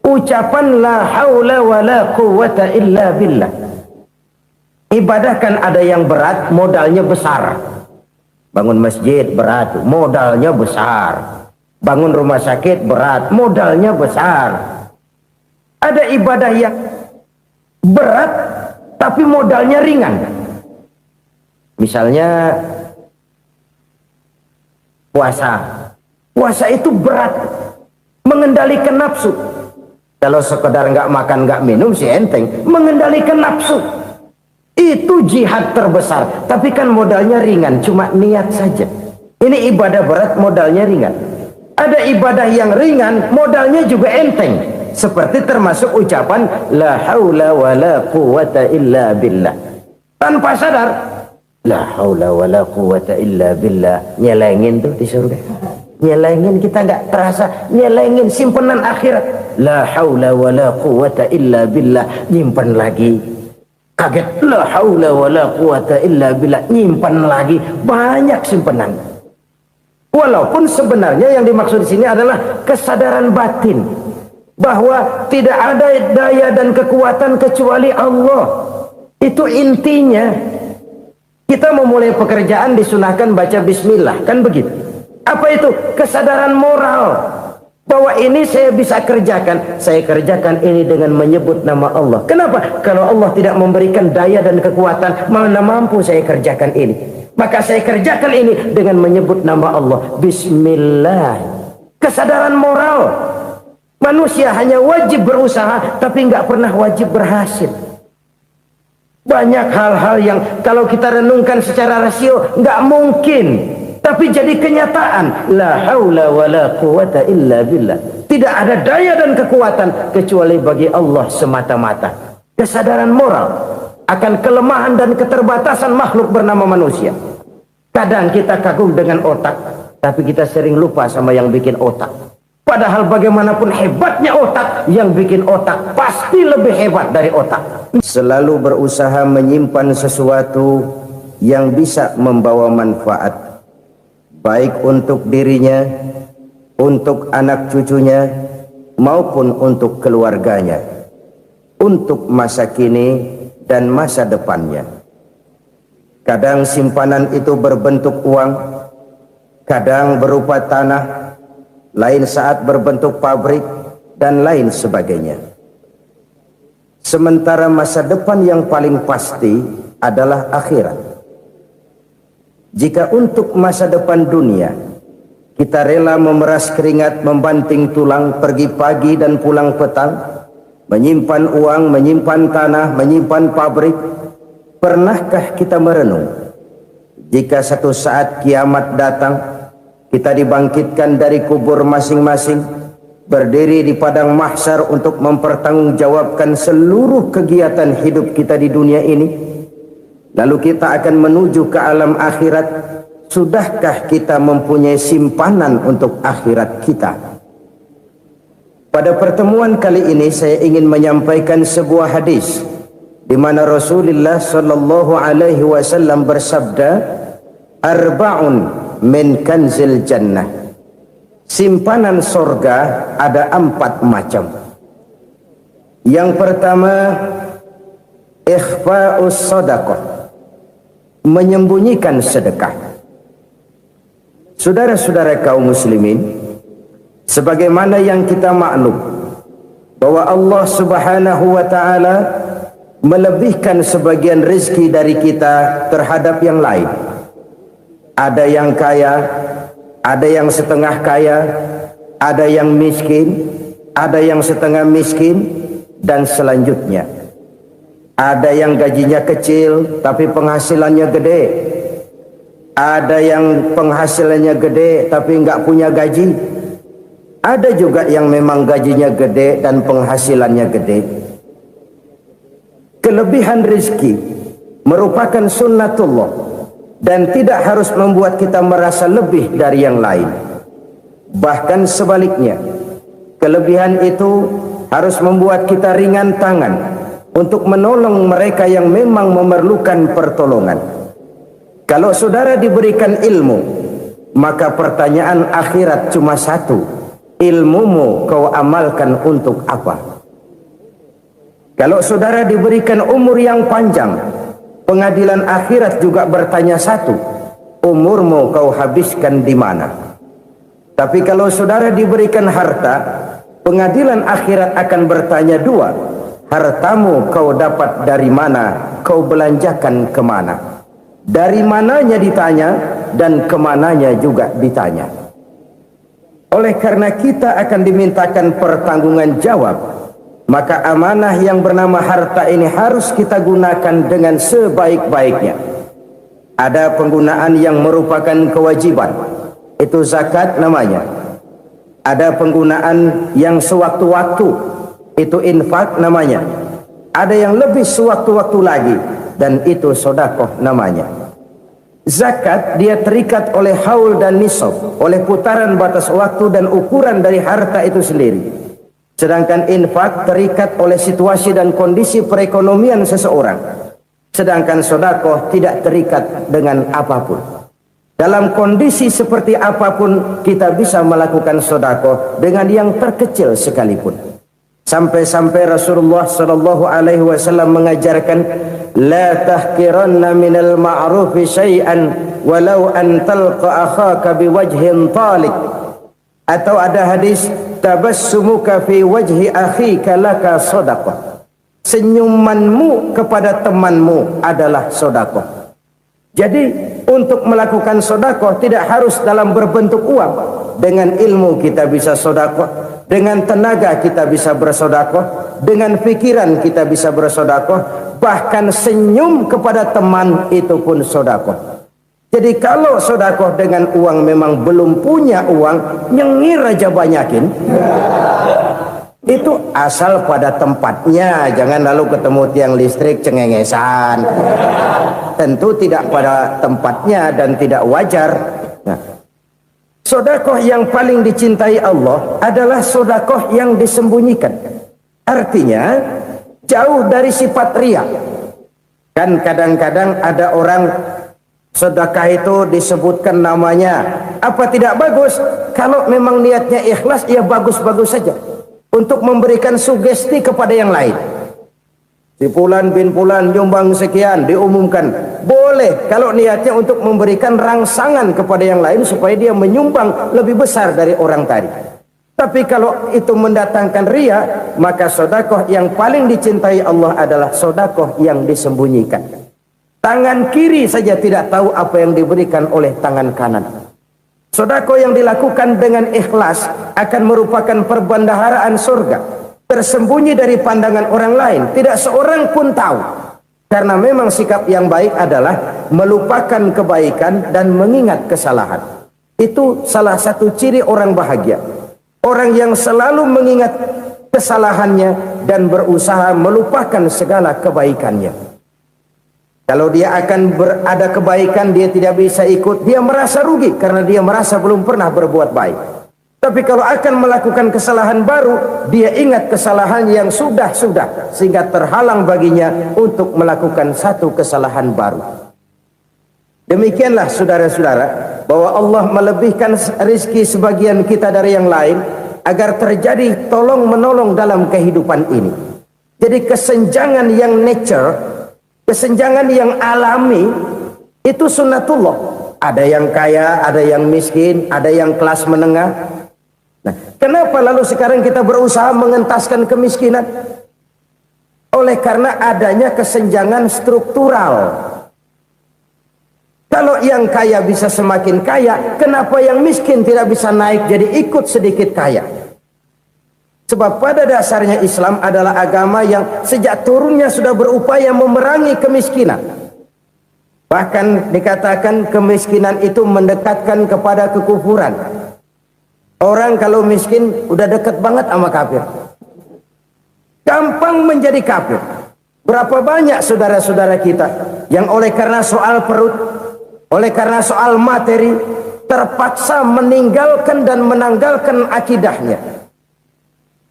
Ucapan la haula wa la quwwata illa billah. Ibadah kan ada yang berat, modalnya besar. Bangun masjid berat, modalnya besar. Bangun rumah sakit berat, modalnya besar. Ada ibadah yang berat tapi modalnya ringan. Misalnya puasa. Puasa itu berat, mengendalikan nafsu. Kalau sekedar nggak makan nggak minum sih enteng, mengendalikan nafsu itu jihad terbesar. Tapi kan modalnya ringan, cuma niat saja. Ini ibadah berat, modalnya ringan. Ada ibadah yang ringan, modalnya juga enteng. Seperti termasuk ucapan la haula wa la quwwata illa billah. Tanpa sadar, la haula wa la quwwata illa billah, nyelengin tuh di surga. Nyelengin, kita nggak terasa nyelengin simpenan akhirat. La haula wa la quwwata illa billah, nyimpan lagi. Kaget, la haula wa la quwwata illa billah, nyimpan lagi. Banyak simpenan. Walaupun sebenarnya yang dimaksud di sini adalah kesadaran batin bahwa tidak ada daya dan kekuatan kecuali Allah. Itu intinya. Kita memulai pekerjaan disunahkan baca bismillah, kan begitu? Apa itu? Kesadaran moral bahwa ini saya bisa kerjakan. Saya kerjakan ini dengan menyebut nama Allah. Kenapa? Kalau Allah tidak memberikan daya dan kekuatan, mana mampu saya kerjakan ini. Maka saya kerjakan ini dengan menyebut nama Allah. Bismillah. Kesadaran moral. Manusia hanya wajib berusaha, tapi nggak pernah wajib berhasil. Banyak hal-hal yang kalau kita renungkan secara rasio nggak mungkin, tapi jadi kenyataan. La haula wa la quwwata illa billah. Tidak ada daya dan kekuatan kecuali bagi Allah semata-mata. Kesadaran moral akan kelemahan dan keterbatasan makhluk bernama manusia. Kadang kita kagum dengan otak, tapi kita sering lupa sama yang bikin otak. Padahal bagaimanapun hebatnya otak, yang bikin otak pasti lebih hebat dari otak. Selalu berusaha menyimpan sesuatu yang bisa membawa manfaat, baik untuk dirinya, untuk anak cucunya, maupun untuk keluarganya, untuk masa kini dan masa depannya. Kadang simpanan itu berbentuk uang, kadang berupa tanah, lain saat berbentuk pabrik, dan lain sebagainya. Sementara masa depan yang paling pasti adalah akhirat. Jika untuk masa depan dunia kita rela memeras keringat, membanting tulang, pergi pagi dan pulang petang, menyimpan uang, menyimpan tanah, menyimpan pabrik, pernahkah kita merenung jika satu saat kiamat datang, kita dibangkitkan dari kubur masing-masing, berdiri di padang mahsyar untuk mempertanggungjawabkan seluruh kegiatan hidup kita di dunia ini. Lalu kita akan menuju ke alam akhirat. Sudahkah kita mempunyai simpanan untuk akhirat kita? Pada pertemuan kali ini saya ingin menyampaikan sebuah hadis di mana Rasulullah sallallahu alaihi wasallam bersabda, arba'un min kanzil jannah. Simpanan sorga ada 4 macam. Yang pertama, ikhfa'us sadaqah, menyembunyikan sedekah. Saudara-saudara kaum muslimin, sebagaimana yang kita maklum bahwa Allah subhanahu wa ta'ala melebihkan sebagian rezeki dari kita terhadap yang lain. Ada yang kaya, ada yang setengah kaya, ada yang miskin, ada yang setengah miskin, dan selanjutnya. Ada yang gajinya kecil tapi penghasilannya gede. Ada yang penghasilannya gede tapi nggak punya gaji. Ada juga yang memang gajinya gede dan penghasilannya gede. Kelebihan rezeki merupakan sunnatullah dan tidak harus membuat kita merasa lebih dari yang lain. Bahkan sebaliknya, kelebihan itu harus membuat kita ringan tangan untuk menolong mereka yang memang memerlukan pertolongan. Kalau saudara diberikan ilmu, maka pertanyaan akhirat cuma satu. ilmumu kau amalkan untuk apa? Kalau saudara diberikan umur yang panjang, pengadilan akhirat juga bertanya satu, umurmu kau habiskan di mana? Tapi kalau saudara diberikan harta, pengadilan akhirat akan bertanya dua, hartamu kau dapat dari mana, kau belanjakan kemana? Dari mananya ditanya, dan kemananya juga ditanya. Oleh karena kita akan dimintakan pertanggungan jawab, maka amanah yang bernama harta ini harus kita gunakan dengan sebaik-baiknya. Ada penggunaan yang merupakan kewajiban, itu zakat namanya. Ada penggunaan yang sewaktu-waktu, itu infak namanya. Ada yang lebih sewaktu-waktu lagi, dan itu sedekah namanya. Zakat dia terikat oleh haul dan nisab, oleh putaran batas waktu dan ukuran dari harta itu sendiri. Sedangkan infak terikat oleh situasi dan kondisi perekonomian seseorang. Sedangkan sedekah tidak terikat dengan apapun. Dalam kondisi seperti apapun kita bisa melakukan sedekah dengan yang terkecil sekalipun. Sampai-sampai Rasulullah sallallahu alaihi wasallam mengajarkan, la tahqiranna minal ma'rufi syai'an walau an talqa akhaka biwajhin talik. Atau ada hadis, tabassumuka fi wajhi akhika laka sedekah. Senyumanmu kepada temanmu adalah sedekah. Jadi untuk melakukan sedekah tidak harus dalam berbentuk uang. Dengan ilmu kita bisa sedekah, dengan tenaga kita bisa bersedekah, dengan pikiran kita bisa bersedekah, bahkan senyum kepada teman itu pun sedekah. Jadi kalau sedekah dengan uang memang belum punya uang, nyengir aja banyakin. Itu asal pada tempatnya, jangan lalu ketemu tiang listrik cengengesan. Tentu tidak pada tempatnya dan tidak wajar. Nah, sedekah yang paling dicintai Allah adalah sedekah yang disembunyikan. Artinya jauh dari sifat riya. Kan kadang-kadang ada orang sedekah itu disebutkan namanya. Apa tidak bagus? Kalau memang niatnya ikhlas, ya bagus-bagus saja. Untuk memberikan sugesti kepada yang lain. Si Fulan bin Fulan nyumbang sekian, diumumkan. Boleh kalau niatnya untuk memberikan rangsangan kepada yang lain supaya dia menyumbang lebih besar dari orang tadi. Tapi kalau itu mendatangkan riya, maka sedekah yang paling dicintai Allah adalah sedekah yang disembunyikan. Tangan kiri saja tidak tahu apa yang diberikan oleh tangan kanan. Sedekah yang dilakukan dengan ikhlas akan merupakan perbendaharaan surga, tersembunyi dari pandangan orang lain, tidak seorang pun tahu. Karena memang sikap yang baik adalah melupakan kebaikan dan mengingat kesalahan. Itu salah satu ciri orang bahagia. Orang yang selalu mengingat kesalahannya dan berusaha melupakan segala kebaikannya. Kalau dia akan berada kebaikan, dia tidak bisa ikut, dia merasa rugi karena dia merasa belum pernah berbuat baik. Tapi kalau akan melakukan kesalahan baru, dia ingat kesalahan yang sudah-sudah, sehingga terhalang baginya untuk melakukan satu kesalahan baru. Demikianlah saudara-saudara, bahwa Allah melebihkan rizki sebagian kita dari yang lain, agar terjadi tolong-menolong dalam kehidupan ini. Jadi kesenjangan yang nature, kesenjangan yang alami, itu sunnatullah. Ada yang kaya, ada yang miskin, ada yang kelas menengah. Nah, kenapa lalu sekarang kita berusaha mengentaskan kemiskinan? Oleh karena adanya kesenjangan struktural. Kalau yang kaya bisa semakin kaya, kenapa yang miskin tidak bisa naik jadi ikut sedikit kaya? Sebab pada dasarnya Islam adalah agama yang sejak turunnya sudah berupaya memerangi kemiskinan. Bahkan dikatakan kemiskinan itu mendekatkan kepada kekufuran. Orang kalau miskin udah dekat banget sama kafir. Gampang menjadi kafir. Berapa banyak saudara-saudara kita yang oleh karena soal perut, oleh karena soal materi, terpaksa meninggalkan dan menanggalkan akidahnya.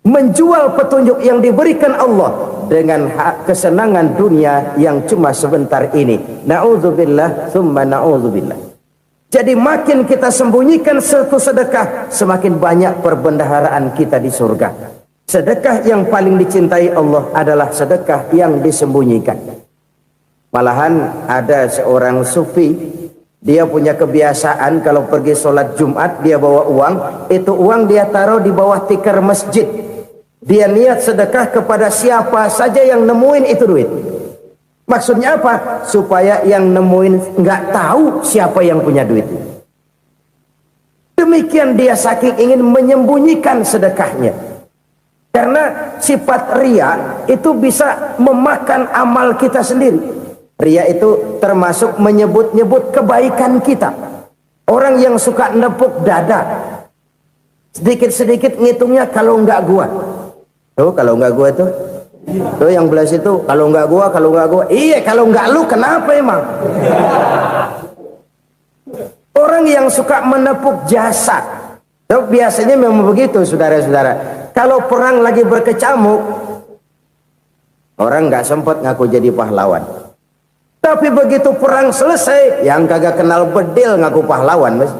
Menjual petunjuk yang diberikan Allah dengan kesenangan dunia yang cuma sebentar ini. Na'udzubillah, thumma na'udzubillah. Jadi makin kita sembunyikan satu sedekah, semakin banyak perbendaharaan kita di surga. Sedekah yang paling dicintai Allah adalah sedekah yang disembunyikan. Malahan ada seorang sufi, dia punya kebiasaan kalau pergi sholat Jumat dia bawa uang, itu uang dia taruh di bawah tikar masjid. Dia niat sedekah kepada siapa saja yang nemuin itu duit. Maksudnya apa? Supaya yang nemuin nggak tahu siapa yang punya duit. Demikian dia saking ingin menyembunyikan sedekahnya. Karena sifat ria itu bisa memakan amal kita sendiri. Ria itu termasuk menyebut-nyebut kebaikan kita. Orang yang suka nepuk dada, sedikit-sedikit ngitungnya kalau nggak gua. Tuh kalau nggak gua tuh. Tuh yang belah situ, kalau nggak gua. Iya, kalau nggak lu kenapa emang? Orang yang suka menepuk jasad, tuh biasanya memang begitu, saudara-saudara. Kalau perang lagi berkecamuk, orang nggak sempat ngaku jadi pahlawan. Tapi begitu perang selesai, yang kagak kenal bedil ngaku pahlawan, mas.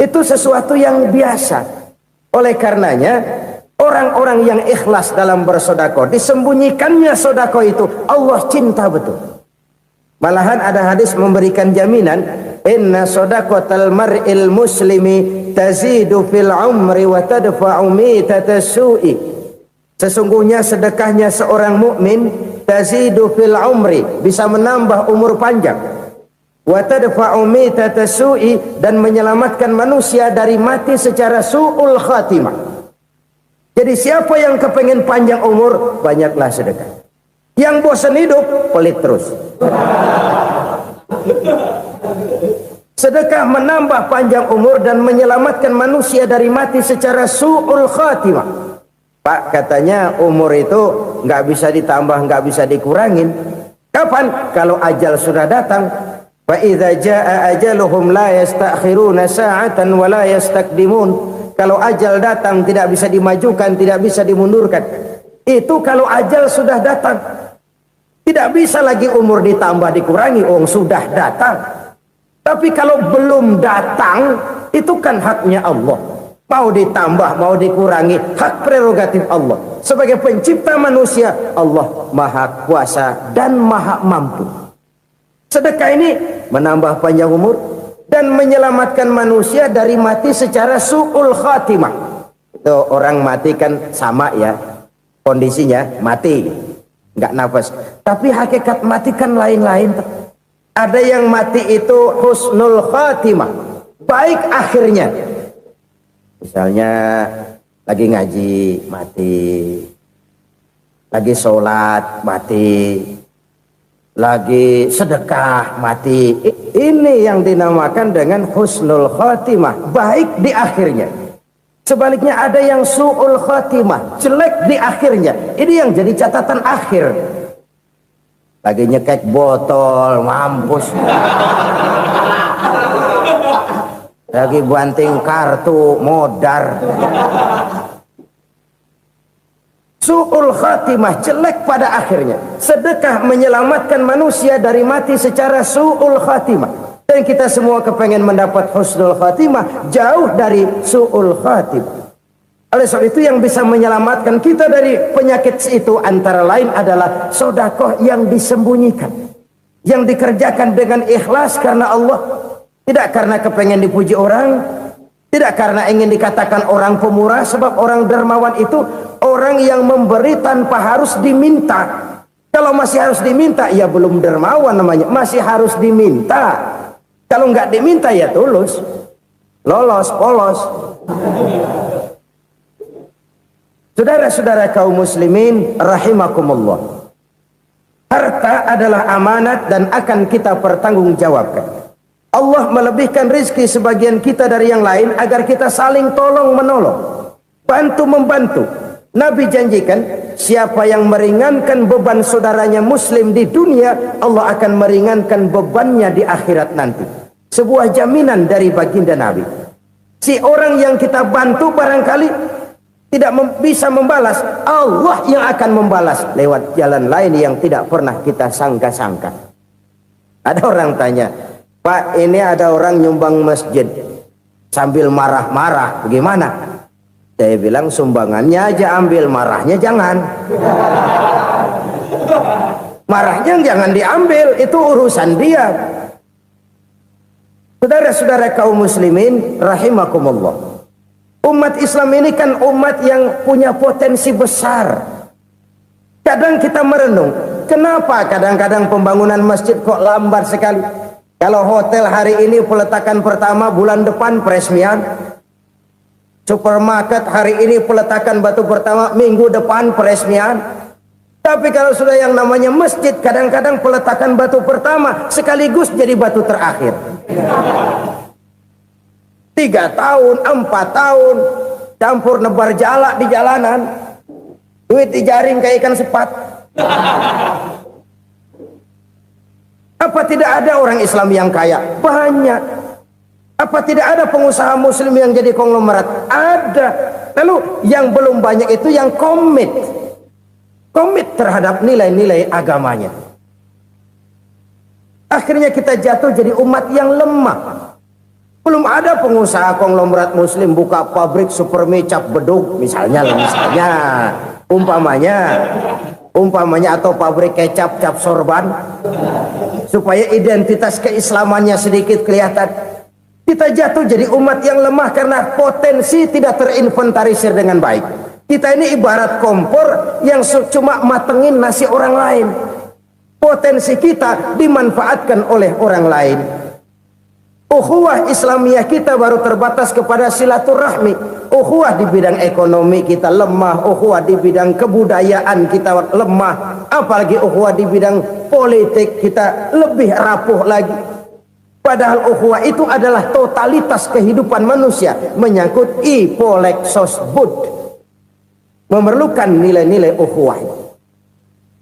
Itu sesuatu yang biasa. Oleh karenanya, orang-orang yang ikhlas dalam bersodako, disembunyikannya sodako itu, Allah cinta betul. Malahan ada hadis memberikan jaminan, inna sodakotal mar'il muslimi tazidu fil umri wa tadfa'u mitatas su'i. Sesungguhnya sedekahnya seorang mukmin tazidu fil umri, bisa menambah umur panjang, wa tadfa'u mitatas su'i, dan menyelamatkan manusia dari mati secara su'ul khatimah. Jadi siapa yang kepengen panjang umur, banyaklah sedekah. Yang bosan hidup, pelit terus. Sedekah menambah panjang umur dan menyelamatkan manusia dari mati secara su'ul khatimah. Pak, katanya umur itu nggak bisa ditambah, nggak bisa dikurangin. Kapan? Kalau ajal sudah datang. Fa idza jaa ajaluhum la yastakhiruna sa'atan wa la yastakdimun. Kalau ajal datang tidak bisa dimajukan, tidak bisa dimundurkan. Itu kalau ajal sudah datang. Tidak bisa lagi umur ditambah dikurangi, sudah datang. Tapi kalau belum datang, itu kan haknya Allah. Mau ditambah, mau dikurangi, hak prerogatif Allah. Sebagai pencipta manusia, Allah maha kuasa dan maha mampu. Sedekah ini menambah panjang umur dan menyelamatkan manusia dari mati secara su'ul khatimah. Itu orang mati kan sama ya, kondisinya mati, nggak nafas. Tapi hakikat mati kan lain-lain. Ada yang mati itu husnul khatimah, baik akhirnya. Misalnya lagi ngaji mati, lagi sholat mati, lagi sedekah mati. Ini yang dinamakan dengan husnul khatimah, baik di akhirnya. Sebaliknya ada yang su'ul khatimah, jelek di akhirnya. Ini yang jadi catatan akhir. Lagi nyekek botol, mampus. Lagi banting kartu, modar. Su'ul khatimah, jelek pada akhirnya. Sedekah menyelamatkan manusia dari mati secara su'ul khatimah. Dan kita semua kepengen mendapat husnul khatimah, jauh dari su'ul khatimah. Oleh sebab itu yang bisa menyelamatkan kita dari penyakit itu antara lain adalah sedekah yang disembunyikan, yang dikerjakan dengan ikhlas karena Allah, tidak karena kepengen dipuji orang, tidak karena ingin dikatakan orang pemurah. Sebab orang dermawan itu orang yang memberi tanpa harus diminta. Kalau masih harus diminta, ya belum dermawan namanya, masih harus diminta. Kalau nggak diminta ya tulus, lolos, polos. Saudara-saudara kaum muslimin rahimakumullah, harta adalah amanat dan akan kita pertanggungjawabkan. Allah melebihkan rizki sebagian kita dari yang lain agar kita saling tolong menolong, bantu membantu. Nabi janjikan, siapa yang meringankan beban saudaranya muslim di dunia, Allah akan meringankan bebannya di akhirat nanti. Sebuah jaminan dari baginda Nabi. Si orang yang kita bantu barangkali tidak bisa membalas, Allah yang akan membalas lewat jalan lain yang tidak pernah kita sangka-sangka. Ada orang tanya, Pak, ini ada orang nyumbang masjid sambil marah-marah, bagaimana? Saya bilang sumbangannya aja ambil, marahnya jangan. Marahnya jangan diambil, itu urusan dia. Saudara-saudara kaum muslimin rahimakumullah, umat Islam ini kan umat yang punya potensi besar. Kadang kita merenung, kenapa kadang-kadang pembangunan masjid kok lambat sekali? Kalau hotel hari ini peletakan pertama, bulan depan peresmian. Supermarket hari ini peletakan batu pertama, minggu depan peresmian. Tapi kalau sudah yang namanya masjid, kadang-kadang peletakan batu pertama sekaligus jadi batu terakhir. 3 tahun, 4 tahun, campur nebar jalak di jalanan, duit dijaring kayak ikan sepat. Apa tidak ada orang Islam yang kaya? Banyak. Apa tidak ada pengusaha muslim yang jadi konglomerat? Ada. Lalu yang belum banyak itu yang komit terhadap nilai-nilai agamanya. Akhirnya kita jatuh jadi umat yang lemah. Belum ada pengusaha konglomerat muslim buka pabrik supermi cap bedug misalnya umpamanya atau pabrik kecap cap sorban supaya identitas keislamannya sedikit kelihatan. Kita jatuh jadi umat yang lemah karena potensi tidak terinventarisir dengan baik. Kita ini ibarat kompor yang cuma matengin nasi orang lain. Potensi kita dimanfaatkan oleh orang lain. Ukhuwah Islamiyah kita baru terbatas kepada silaturahmi. Ukhuwah di bidang ekonomi kita lemah, ukhuwah di bidang kebudayaan kita lemah, apalagi ukhuwah di bidang politik kita lebih rapuh lagi. Padahal ukhuwah itu adalah totalitas kehidupan manusia, menyangkut ipolexosbud, memerlukan nilai-nilai ukhuwah.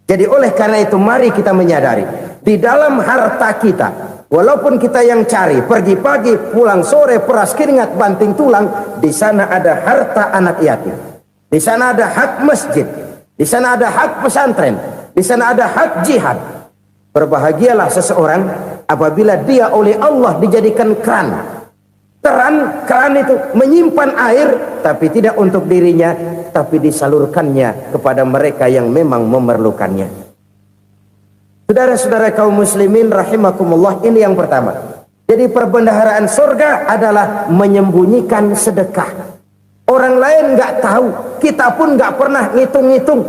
Jadi oleh karena itu mari kita menyadari di dalam harta kita, walaupun kita yang cari, pergi pagi, pulang sore, peras keringat, banting tulang, di sana ada harta anak yatim. Di sana ada hak masjid. Di sana ada hak pesantren. Di sana ada hak jihad. Berbahagialah seseorang apabila dia oleh Allah dijadikan keran. Keran itu menyimpan air, tapi tidak untuk dirinya, tapi disalurkannya kepada mereka yang memang memerlukannya. Saudara-saudara kaum muslimin rahimakumullah, ini yang pertama. Jadi perbendaharaan surga adalah menyembunyikan sedekah. Orang lain nggak tahu, kita pun nggak pernah ngitung-ngitung.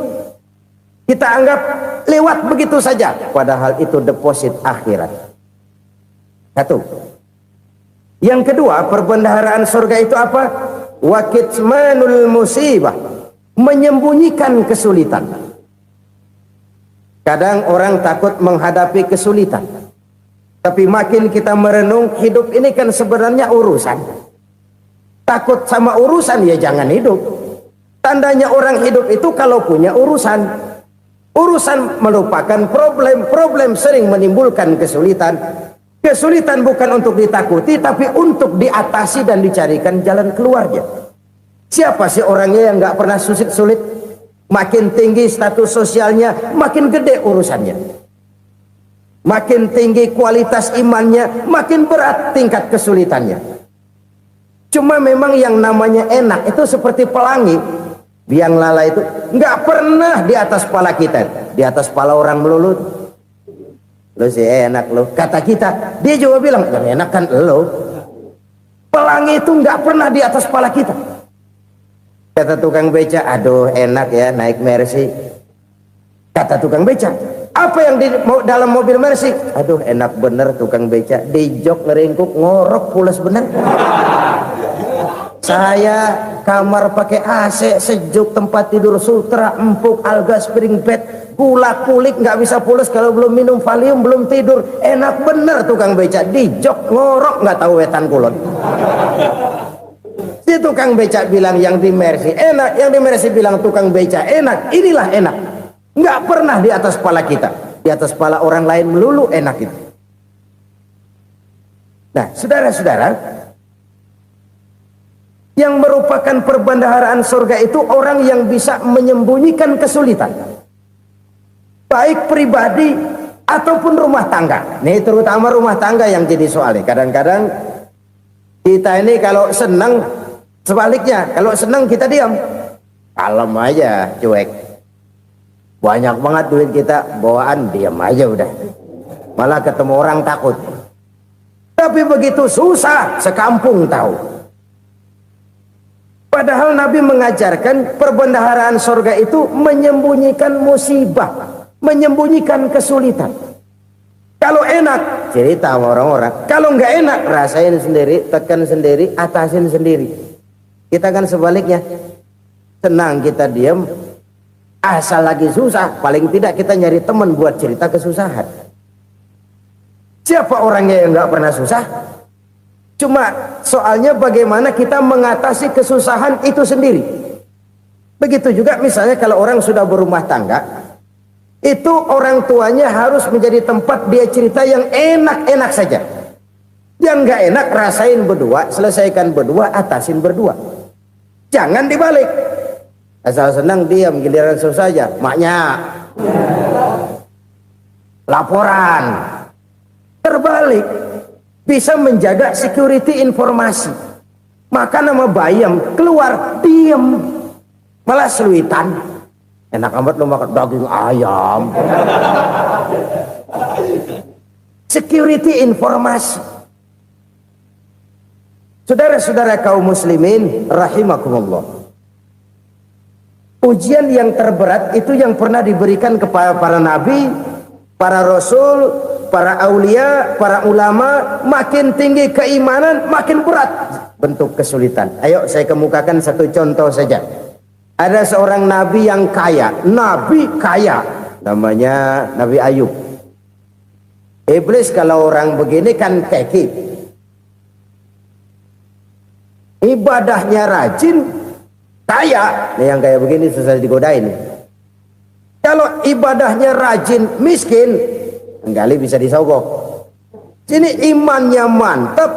Kita anggap lewat begitu saja, padahal itu deposit akhirat. Satu. Yang kedua, perbendaharaan surga itu apa? Wa kitmanul musibah, menyembunyikan kesulitan. Kadang orang takut menghadapi kesulitan. Tapi makin kita merenung, hidup ini kan sebenarnya urusan. Takut sama urusan ya jangan hidup. Tandanya orang hidup itu kalau punya urusan. Urusan melupakan problem. Problem sering menimbulkan kesulitan. Kesulitan bukan untuk ditakuti, tapi untuk diatasi dan dicarikan jalan keluarnya. Siapa sih orangnya yang nggak pernah sulit-sulit? Makin tinggi status sosialnya, makin gede urusannya. Makin tinggi kualitas imannya, makin berat tingkat kesulitannya. Cuma memang yang namanya enak itu seperti pelangi. Biang lala itu nggak pernah di atas kepala kita, di atas kepala orang melulu. Lo sih enak lo, kata kita. Dia juga bilang yang enak kan lo. Pelangi itu nggak pernah di atas kepala kita. Kata tukang beca, aduh enak ya naik Mercy. Kata tukang beca, apa yang di dalam mobil Mercy? Aduh enak bener tukang beca, di jok ngeringkuk ngorok pulas bener. Saya kamar pakai AC sejuk, tempat tidur sutra empuk, alga spring bed, kulak kulik nggak bisa pulas kalau belum minum Valium, belum tidur. Enak bener tukang beca, di jok ngorok nggak tahu wetan kulon. Si tukang beca bilang yang di Mercy enak, yang di Mercy bilang tukang beca enak. Inilah enak, nggak pernah di atas kepala kita, di atas kepala orang lain melulu enak itu. Nah saudara-saudara, yang merupakan perbendaharaan surga itu orang yang bisa menyembunyikan kesulitan, baik pribadi ataupun rumah tangga. Nih terutama rumah tangga yang jadi soalnya. Kadang-kadang kita ini kalau senang, sebaliknya kalau senang kita diam, kalem aja, cuek. Banyak banget duit kita bawaan, diam aja udah. Malah ketemu orang takut. Tapi begitu susah, sekampung tahu. Padahal Nabi mengajarkan perbendaharaan surga itu menyembunyikan musibah, menyembunyikan kesulitan. Kalau enak, cerita sama orang-orang. Kalau nggak enak, rasain sendiri, tekan sendiri, atasin sendiri. Kita kan sebaliknya. Senang kita diam, asal lagi susah, paling tidak kita nyari teman buat cerita kesusahan. Siapa orangnya yang nggak pernah susah? Cuma soalnya bagaimana kita mengatasi kesusahan itu sendiri. Begitu juga misalnya kalau orang sudah berumah tangga, itu orang tuanya harus menjadi tempat dia cerita yang enak-enak saja. Yang nggak enak rasain berdua, selesaikan berdua, atasin berdua. Jangan dibalik. Asal senang diam, giliran susah aja. Maknya laporan. Terbalik. Bisa menjaga security informasi. Maka nama bayam keluar diam. Malah seluitan. Enak amat lo makan daging ayam. Security informasi. Saudara-saudara kaum muslimin rahimakumullah. Ujian yang terberat itu yang pernah diberikan kepada para nabi, para rasul, para aulia, para ulama. Makin tinggi keimanan, makin berat bentuk kesulitan. Ayo saya kemukakan satu contoh saja. Ada seorang nabi yang kaya, nabi kaya, namanya Nabi Ayub. Iblis kalau orang begini kan keki, ibadahnya rajin, kaya. Nih yang kayak begini susah digodain. Kalau ibadahnya rajin, miskin, kali bisa disogok. Sini imannya mantap,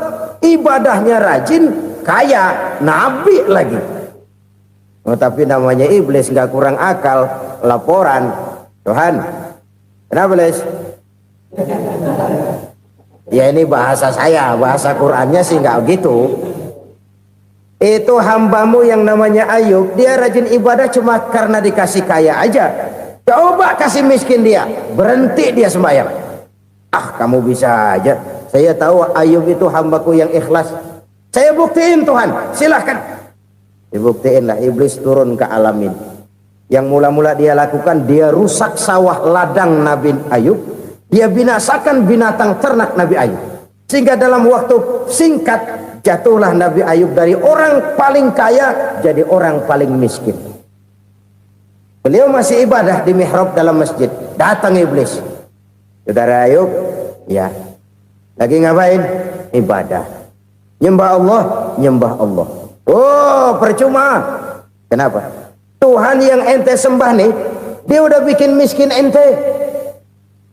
ibadahnya rajin, kaya, nabi lagi. Oh, tapi namanya iblis, nggak kurang akal. Laporan, Tuhan, kenapa Les? Ya ini bahasa saya, bahasa Qurannya sih nggak gitu. Itu hambamu yang namanya Ayub, dia rajin ibadah cuma karena dikasih kaya aja. Coba kasih miskin dia, berhenti dia sembahyang. Ah, kamu bisa aja. Saya tahu Ayub itu hambaku yang ikhlas. Saya buktiin Tuhan, silahkan. Dibuktiinlah, iblis turun ke alamin. Yang mula-mula dia lakukan, dia rusak sawah ladang Nabi Ayub. Dia binasakan binatang ternak Nabi Ayub. Sehingga dalam waktu singkat, jatuhlah Nabi Ayub dari orang paling kaya jadi orang paling miskin. Beliau masih ibadah di mihrab dalam masjid. Datang iblis. Saudara Ayub, ya, lagi ngapain? Ibadah. Nyembah Allah, nyembah Allah. Oh, percuma. Kenapa? Tuhan yang ente sembah nih, dia udah bikin miskin ente.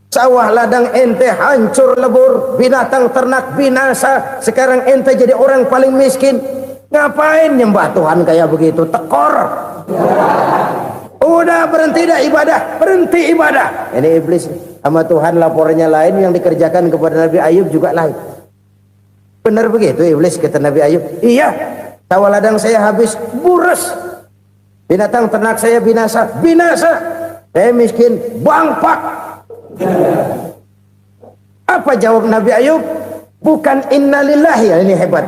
Sawah ladang ente hancur lebur, binatang ternak binasa. Sekarang ente jadi orang paling miskin. Ngapain nyembah Tuhan kayak begitu? Tekor. Udah berhenti dah ibadah, berhenti ibadah. Ini iblis sama Tuhan laporannya lain, yang dikerjakan kepada Nabi Ayub juga lain. Benar begitu iblis kata Nabi Ayub? Iya. Sawah ladang saya habis, buras. Binatang ternak saya binasa, binasa. Saya miskin, bangpak. Apa jawab Nabi Ayub? Bukan innalillahi, ini hebat.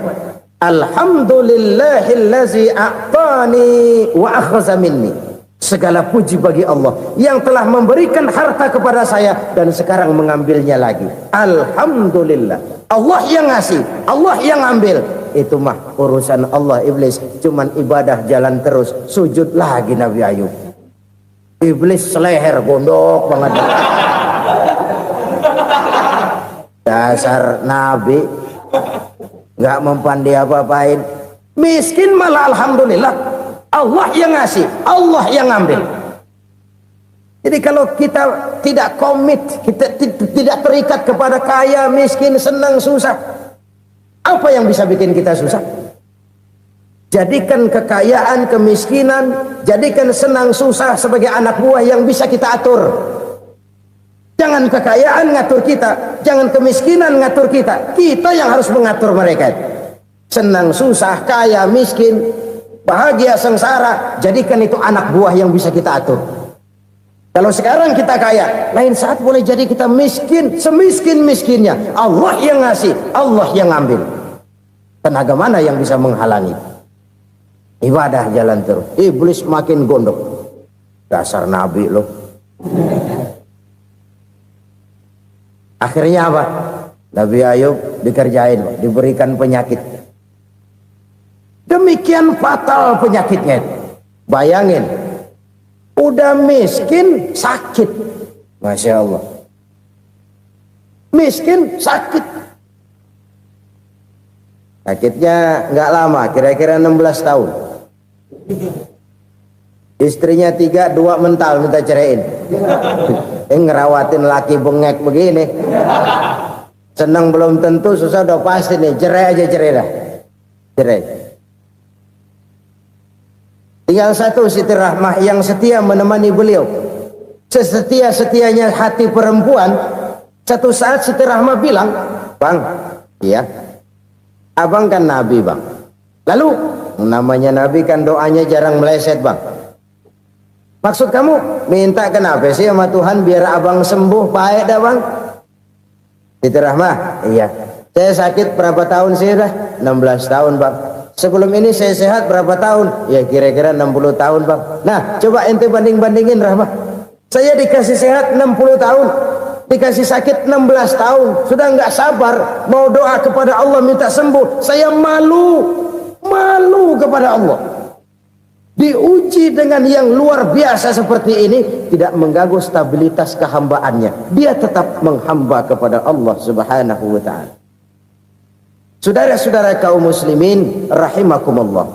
Alhamdulillahillazi a'tani wa akhza minni. Segala puji bagi Allah yang telah memberikan harta kepada saya dan sekarang mengambilnya lagi. Alhamdulillah. Allah yang ngasih, Allah yang ambil. Itu mah urusan Allah. Iblis cuman ibadah jalan terus, sujud lagi Nabi Ayub. Iblis seleher gondok banget. Dasar Nabi nggak mempan dia apa-apain. Miskin malah alhamdulillah. Allah yang ngasih, Allah yang ambil. Jadi kalau kita tidak komit, kita tidak terikat kepada kaya, miskin, senang, susah, apa yang bisa bikin kita susah? Jadikan kekayaan, kemiskinan, jadikan senang susah sebagai anak buah yang bisa kita atur. Jangan kekayaan ngatur kita, jangan kemiskinan ngatur kita. Kita yang harus mengatur mereka. Senang, susah, kaya, miskin, bahagia, sengsara, jadikan itu anak buah yang bisa kita atur. Kalau sekarang kita kaya, lain saat boleh jadi kita miskin, semiskin-miskinnya. Allah yang ngasih, Allah yang ngambil. Tenaga mana yang bisa menghalangi? Ibadah jalan terus. Iblis makin gondok. Dasar nabi loh. Akhirnya apa? Nabi Ayub dikerjain, diberikan penyakit. Demikian fatal penyakitnya. Bayangin, udah miskin sakit. Masya Allah. Miskin sakit. Sakitnya nggak lama, kira-kira 16 tahun. Istrinya 3, 2 mental minta ceraiin. Ngerawatin laki bengek begini. Senang belum tentu, susah udah pasti nih. Cerai aja, cerai dah. Cerai. Tinggal satu Siti Rahmah yang setia menemani beliau. Sesetia-setianya hati perempuan. Satu saat Siti Rahmah bilang, "Bang, iya, abang kan Nabi, Bang. Lalu, namanya Nabi kan doanya jarang meleset, Bang. Maksud kamu minta kenapa sih sama Tuhan biar abang sembuh, baik dah, Bang?" Siti Rahmah, "Iya, saya sakit berapa tahun sih dah?" 16 tahun, Bang. "Sebelum ini saya sehat berapa tahun?" "Ya kira-kira 60 tahun, Bang." "Nah, coba ente banding-bandingin, Rahmah. Saya dikasih sehat 60 tahun, dikasih sakit 16 tahun. Sudah nggak sabar mau doa kepada Allah minta sembuh. Saya malu kepada Allah. Diuji dengan yang luar biasa seperti ini, tidak mengganggu stabilitas kehambaannya. Dia tetap menghamba kepada Allah Subhanahu wa ta'ala." Saudara-saudara kaum muslimin rahimakumullah,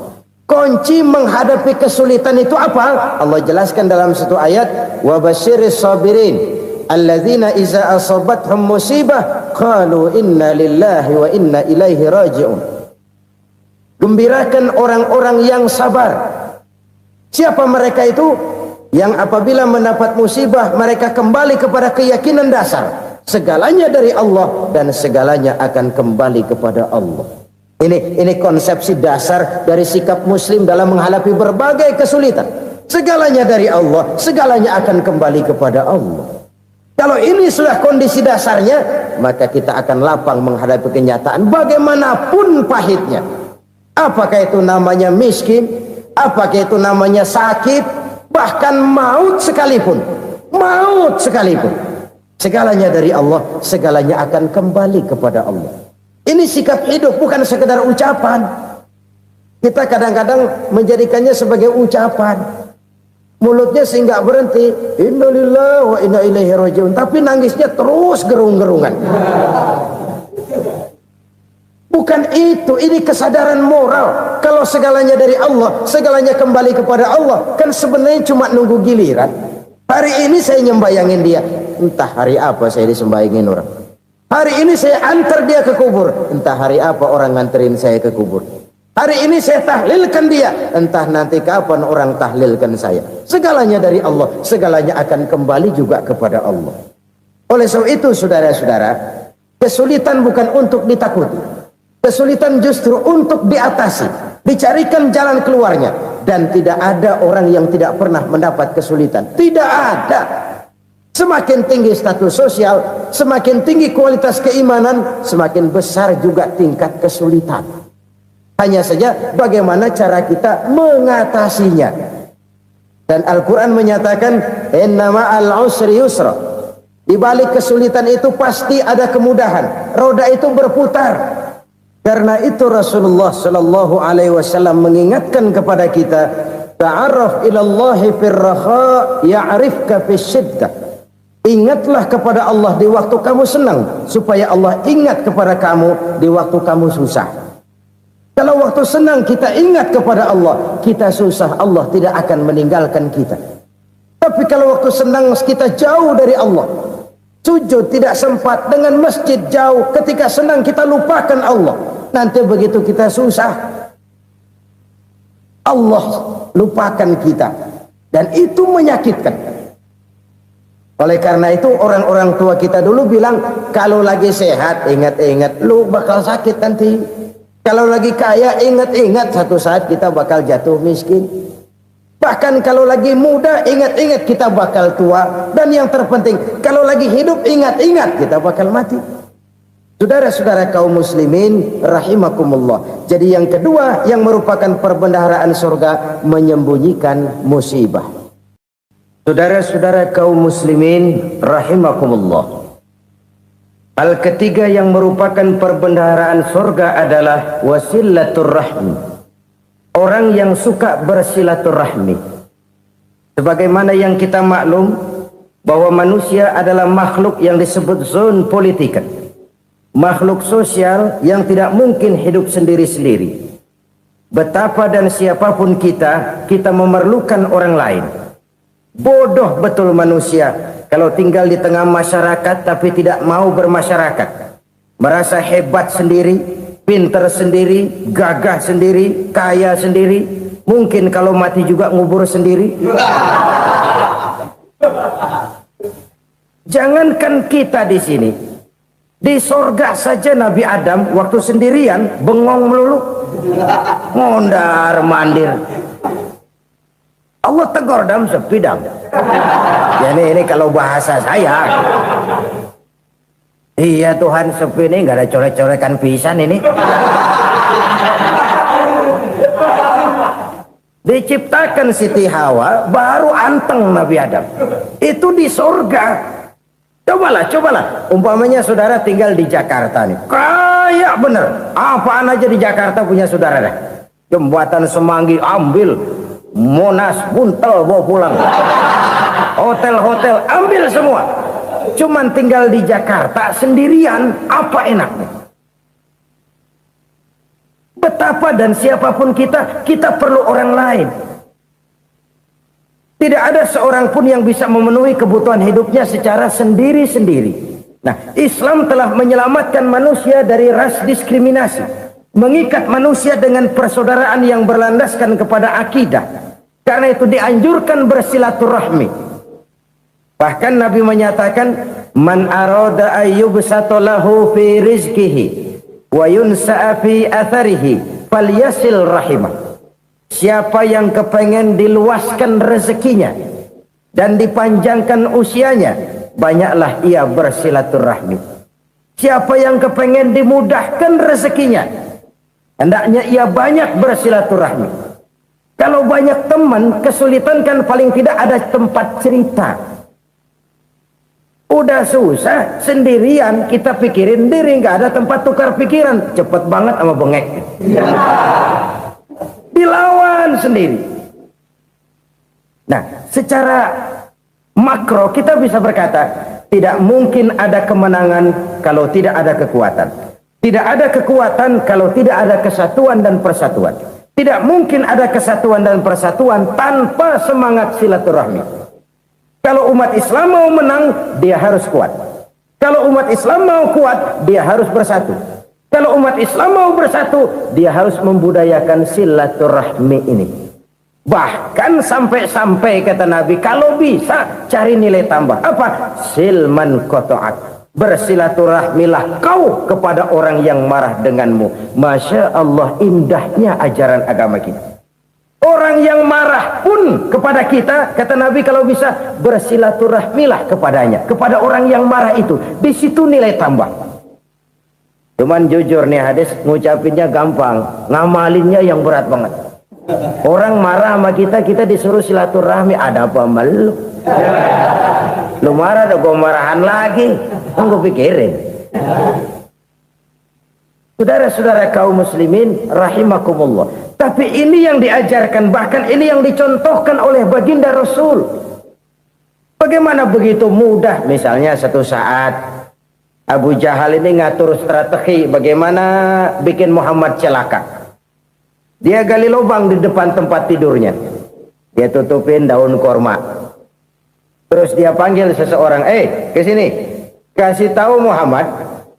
kunci menghadapi kesulitan itu apa? Allah jelaskan dalam satu ayat, "Wa basyiris sabirin alladzina iza asabathum musibah qalu inna lillahi wa inna ilaihi raji'un." Gembirakan orang-orang yang sabar. Siapa mereka itu? Yang apabila mendapat musibah mereka kembali kepada keyakinan dasar, segalanya dari Allah dan segalanya akan kembali kepada Allah. Ini konsepsi dasar dari sikap muslim dalam menghadapi berbagai kesulitan. Segalanya dari Allah, segalanya akan kembali kepada Allah. Kalau ini sudah kondisi dasarnya, maka kita akan lapang menghadapi kenyataan bagaimanapun pahitnya. Apakah itu namanya miskin, apakah itu namanya sakit, bahkan maut sekalipun. Segalanya dari Allah, segalanya akan kembali kepada Allah. Ini sikap hidup, bukan sekedar ucapan. Kita kadang-kadang menjadikannya sebagai ucapan. Mulutnya sih nggak berhenti, innalillahi wa inna ilaihi raji'un, tapi nangisnya terus gerung-gerungan. Bukan itu, ini kesadaran moral. Kalau segalanya dari Allah, segalanya kembali kepada Allah, kan sebenarnya cuma nunggu giliran. Hari ini saya nyembayangin dia, entah hari apa saya disembayangin orang. Hari ini saya antar dia ke kubur, entah hari apa orang nganterin saya ke kubur. Hari ini saya tahlilkan dia, entah nanti kapan orang tahlilkan saya. Segalanya dari Allah, segalanya akan kembali juga kepada Allah. Oleh sebab itu saudara-saudara, kesulitan bukan untuk ditakuti. Kesulitan justru untuk diatasi, dicarikan jalan keluarnya. Dan tidak ada orang yang tidak pernah mendapat kesulitan. Tidak ada. Semakin tinggi status sosial, semakin tinggi kualitas keimanan, semakin besar juga tingkat kesulitan. Hanya saja bagaimana cara kita mengatasinya. Dan Al-Quran menyatakan, "Inna ma'al usri yusra." Di balik kesulitan itu pasti ada kemudahan. Roda itu berputar. Karena itu Rasulullah sallallahu alaihi wasallam mengingatkan kepada kita, ta'arraf ilallahi firraha ya'rifka fisyiddah. Ingatlah kepada Allah di waktu kamu senang, supaya Allah ingat kepada kamu di waktu kamu susah. Kalau waktu senang kita ingat kepada Allah, kita susah, Allah tidak akan meninggalkan kita. Tapi kalau waktu senang kita jauh dari Allah, sujud tidak sempat, dengan masjid jauh, ketika senang kita lupakan Allah. Nanti begitu kita susah, Allah lupakan kita. Dan itu menyakitkan. Oleh karena itu orang-orang tua kita dulu bilang, kalau lagi sehat ingat-ingat lu bakal sakit nanti. Kalau lagi kaya ingat-ingat satu saat kita bakal jatuh miskin. Bahkan kalau lagi muda ingat-ingat kita bakal tua. Dan yang terpenting kalau lagi hidup ingat-ingat kita bakal mati. Saudara-saudara kaum muslimin rahimakumullah. Jadi yang kedua yang merupakan perbendaharaan surga, menyembunyikan musibah. Saudara-saudara kaum muslimin rahimakumullah. Hal ketiga yang merupakan perbendaharaan surga adalah wasilatur rahmi. Orang yang suka bersilaturahmi. Sebagaimana yang kita maklum bahwa manusia adalah makhluk yang disebut zon politika. Makhluk sosial yang tidak mungkin hidup sendiri-sendiri. Betapa dan siapapun kita memerlukan orang lain. Bodoh betul manusia kalau tinggal di tengah masyarakat tapi tidak mau bermasyarakat. Merasa hebat sendiri, pinter sendiri, gagah sendiri, kaya sendiri. Mungkin kalau mati juga ngubur sendiri. Jangankan kita di sini, di sorga saja Nabi Adam waktu sendirian bengong melulu, mondar mandir. Allah tegur dam sepi dam. Ya ini kalau bahasa saya. Iya Tuhan sepi ini nggak ada coret-corekan pisan ini. Diciptakan Siti Hawa baru anteng Nabi Adam. Itu di surga. Cobalah. Umpamanya saudara tinggal di Jakarta nih. Kayak bener. Apaan aja di Jakarta punya saudara dah. Jembatan Semanggi ambil. Monas buntel bawa pulang. Hotel-hotel ambil semua. Cuman tinggal di Jakarta sendirian, apa enaknya? Betapa dan siapapun kita perlu orang lain. Tidak ada seorang pun yang bisa memenuhi kebutuhan hidupnya secara sendiri-sendiri. Nah, Islam telah menyelamatkan manusia dari ras diskriminasi. Mengikat manusia dengan persaudaraan yang berlandaskan kepada akidah. Karena itu dianjurkan bersilaturahmi. Bahkan Nabi menyatakan, man arada ayyubsata lahu fi rizqihi wa yunsa'a fi atharihi falyasil rahimah. Siapa yang kepengen diluaskan rezekinya dan dipanjangkan usianya, banyaklah ia bersilaturahmi. Siapa yang kepengen dimudahkan rezekinya, hendaknya ia banyak bersilaturahmi. Kalau banyak teman, kesulitan kan paling tidak ada tempat cerita. Udah susah, sendirian kita pikirin diri, nggak ada tempat tukar pikiran. Cepet banget sama bengek. Dilawan sendiri. Nah, secara makro kita bisa berkata, tidak mungkin ada kemenangan kalau tidak ada kekuatan. Tidak ada kekuatan kalau tidak ada kesatuan dan persatuan. Tidak mungkin ada kesatuan dan persatuan tanpa semangat silaturahmi. Kalau umat Islam mau menang, dia harus kuat. Kalau umat Islam mau kuat, dia harus bersatu. Kalau umat Islam mau bersatu, dia harus membudayakan silaturahmi ini. Bahkan sampai-sampai kata Nabi, kalau bisa cari nilai tambah. Apa? Silman qata'ak. Bersilaturahmilah kau kepada orang yang marah denganmu. Masya Allah, indahnya ajaran agama kita. Orang yang marah pun kepada kita, kata Nabi, kalau bisa bersilaturahmilah kepadanya, kepada orang yang marah itu. Di situ nilai tambah. Cuman jujur nih hadis, ngucapinnya gampang, ngamalinnya yang berat banget. Orang marah sama kita disuruh silaturahmi, ada apa malu? Lu marah, ada gue marahan lagi. Tunggu pikirin. Saudara-saudara kaum muslimin rahimakumullah. Tapi ini yang diajarkan, bahkan ini yang dicontohkan oleh baginda Rasul. Bagaimana begitu mudah, misalnya satu saat Abu Jahal ini ngatur strategi bagaimana bikin Muhammad celaka. Dia gali lubang di depan tempat tidurnya. Dia tutupin daun korma. Terus dia panggil seseorang, ke sini. Kasih tahu Muhammad,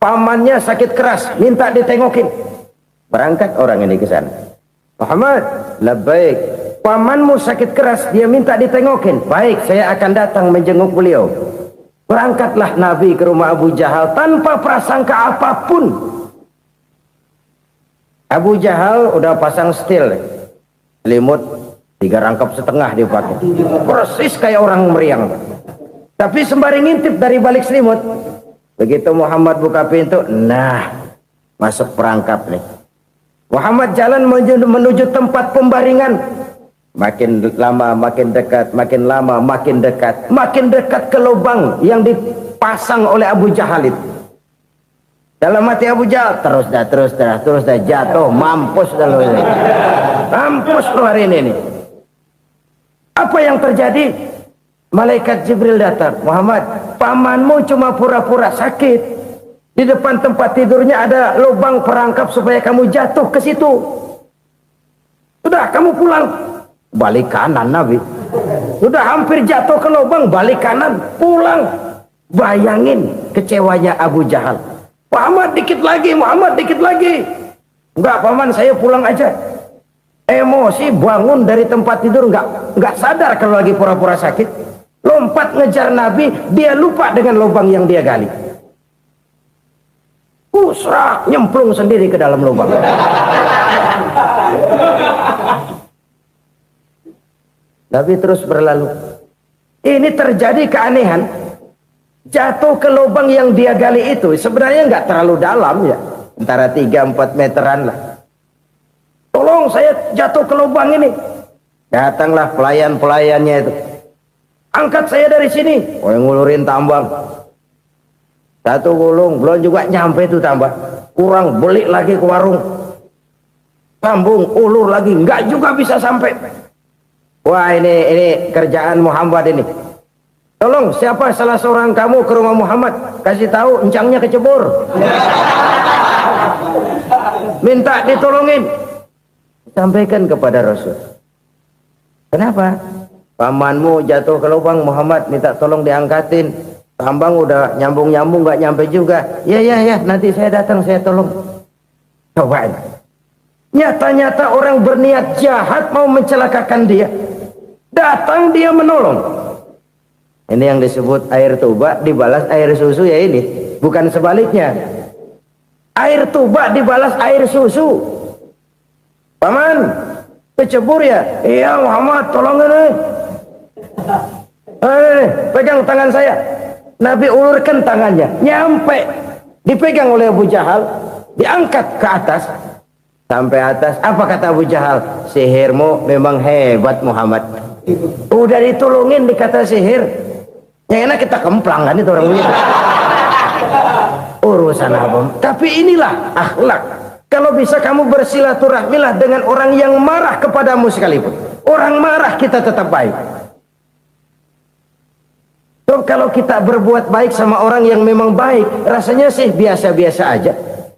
pamannya sakit keras, minta ditengokin. Berangkat orang ini ke sana. Muhammad, labbaik. Pamanmu sakit keras, dia minta ditengokin. Baik, saya akan datang menjenguk beliau. Berangkatlah Nabi ke rumah Abu Jahal tanpa prasangka apapun. Abu Jahal udah pasang setil, selimut 3 rangkap setengah dipakai, persis kayak orang meriang. Tapi sembari ngintip dari balik selimut, begitu Muhammad buka pintu, nah masuk perangkap nih. Muhammad jalan menuju tempat pembaringan. Makin lama makin dekat, makin lama makin dekat, makin dekat ke lubang yang dipasang oleh Abu Jahal itu. Dalam hati Abu Jahal, terus dah jatuh, mampus dah lo ini. Mampus lo hari ini nih. Apa yang terjadi? Malaikat Jibril datang. Muhammad, pamanmu cuma pura-pura sakit. Di depan tempat tidurnya ada lubang perangkap supaya kamu jatuh ke situ. Sudah, kamu pulang. Balik kanan Nabi. Sudah hampir jatuh ke lubang, balik kanan, pulang. Bayangin kecewanya Abu Jahal. Muhammad dikit lagi, Muhammad dikit lagi. Enggak paman, saya pulang aja. Emosi, bangun dari tempat tidur, enggak sadar kalau lagi pura-pura sakit. Lompat ngejar Nabi, dia lupa dengan lubang yang dia gali. Kusrak, nyemplung sendiri ke dalam lubang. Nabi terus berlalu. Ini terjadi keanehan. Jatuh ke lubang yang dia gali itu sebenarnya nggak terlalu dalam ya, antara 3-4 meteran lah. Tolong saya jatuh ke lubang ini. Datanglah pelayan-pelayannya itu. Angkat saya dari sini. Oh, yang ngulurin tambang. 1 gulung, belum juga nyampe itu tambah. Kurang, beli lagi ke warung. Sambung, ulur lagi, nggak juga bisa sampai. Wah, ini kerjaan Muhammad ini. Tolong, siapa salah seorang kamu ke rumah Muhammad, kasih tahu encangnya kecebur. Minta ditolongin. Sampaikan kepada Rasul. Kenapa? Pamanmu jatuh ke lubang, Muhammad minta tolong diangkatin. Tambang udah nyambung-nyambung nggak nyampe juga. Ya, nanti saya datang, saya tolong. Coba. Nyata-nyata orang berniat jahat mau mencelakakan dia. Datang dia menolong. Ini yang disebut air tuba dibalas air susu ya ini. Bukan sebaliknya. Air tuba dibalas air susu. Paman, kecebur ya? Iya Muhammad, tolong ini. Pegang tangan saya. Nabi ulurkan tangannya. Nyampe. Dipegang oleh Abu Jahal. Diangkat ke atas. Sampai atas. Apa kata Abu Jahal? Sihirmu memang hebat Muhammad. Udah ditolongin dikata sihir. Yang enak kita kemplang kan itu orang begitu. Urusan apa? Tapi inilah akhlak. Kalau bisa kamu bersilaturahmilah dengan orang yang marah kepadamu sekalipun. Orang marah kita tetap baik. So, kalau kita berbuat baik sama orang yang memang baik, rasanya sih biasa-biasa aja.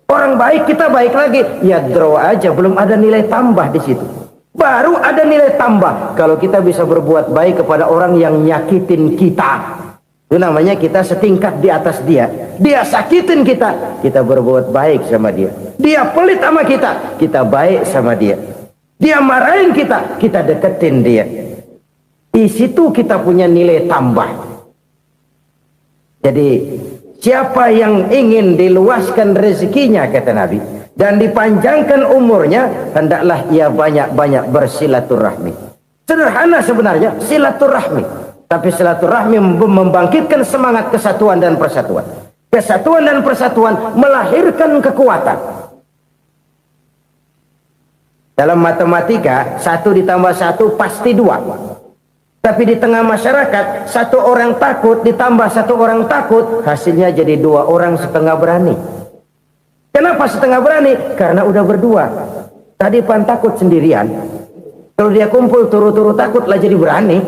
Orang baik kita baik lagi, ya draw aja, belum ada nilai tambah di situ. Baru ada nilai tambah kalau kita bisa berbuat baik kepada orang yang nyakitin kita. Itu namanya kita setingkat di atas dia. Dia sakitin kita, kita berbuat baik sama dia. Dia pelit sama kita, kita baik sama dia. Dia marahin kita, kita deketin dia. Di situ kita punya nilai tambah. Jadi siapa yang ingin diluaskan rezekinya kata Nabi dan dipanjangkan umurnya, hendaklah ia banyak-banyak bersilaturahmi. Sederhana sebenarnya silaturahmi, tapi silaturahmi membangkitkan semangat kesatuan dan persatuan. Kesatuan dan persatuan melahirkan kekuatan. Dalam matematika 1 ditambah 1 pasti 2. Tapi di tengah masyarakat 1 orang takut ditambah 1 orang takut, hasilnya jadi 2 orang setengah berani. Kenapa setengah berani? Karena udah berdua. Tadi pan takut sendirian. Kalau dia kumpul turu-turu takut lah jadi berani.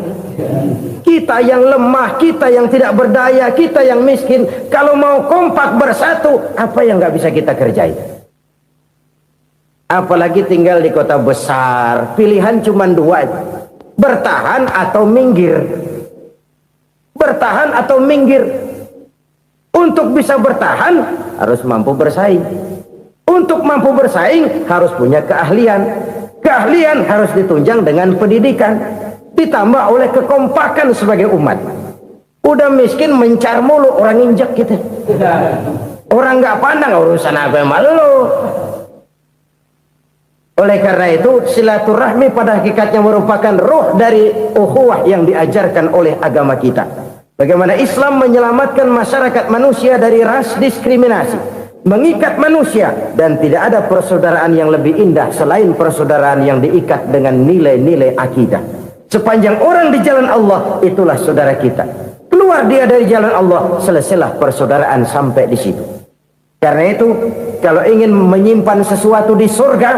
Kita yang lemah, kita yang tidak berdaya, kita yang miskin, kalau mau kompak bersatu, apa yang nggak bisa kita kerjain? Apalagi tinggal di kota besar, pilihan cuma 2. Bertahan atau minggir. Bertahan atau minggir. Untuk bisa bertahan harus mampu bersaing. Untuk mampu bersaing harus punya keahlian. Keahlian harus ditunjang dengan pendidikan, ditambah oleh kekompakan sebagai umat. Udah miskin mencar mulu, orang injek gitu. Orang nggak pandang urusan apa sama lu. Oleh karena itu silaturahmi pada hakikatnya merupakan ruh dari ukhuwah yang diajarkan oleh agama kita. Bagaimana Islam menyelamatkan masyarakat manusia dari ras diskriminasi, mengikat manusia, dan tidak ada persaudaraan yang lebih indah selain persaudaraan yang diikat dengan nilai-nilai akidah. Sepanjang orang di jalan Allah, itulah saudara kita. Keluar dia dari jalan Allah, selesailah persaudaraan sampai di situ. Karena itu, kalau ingin menyimpan sesuatu di surga,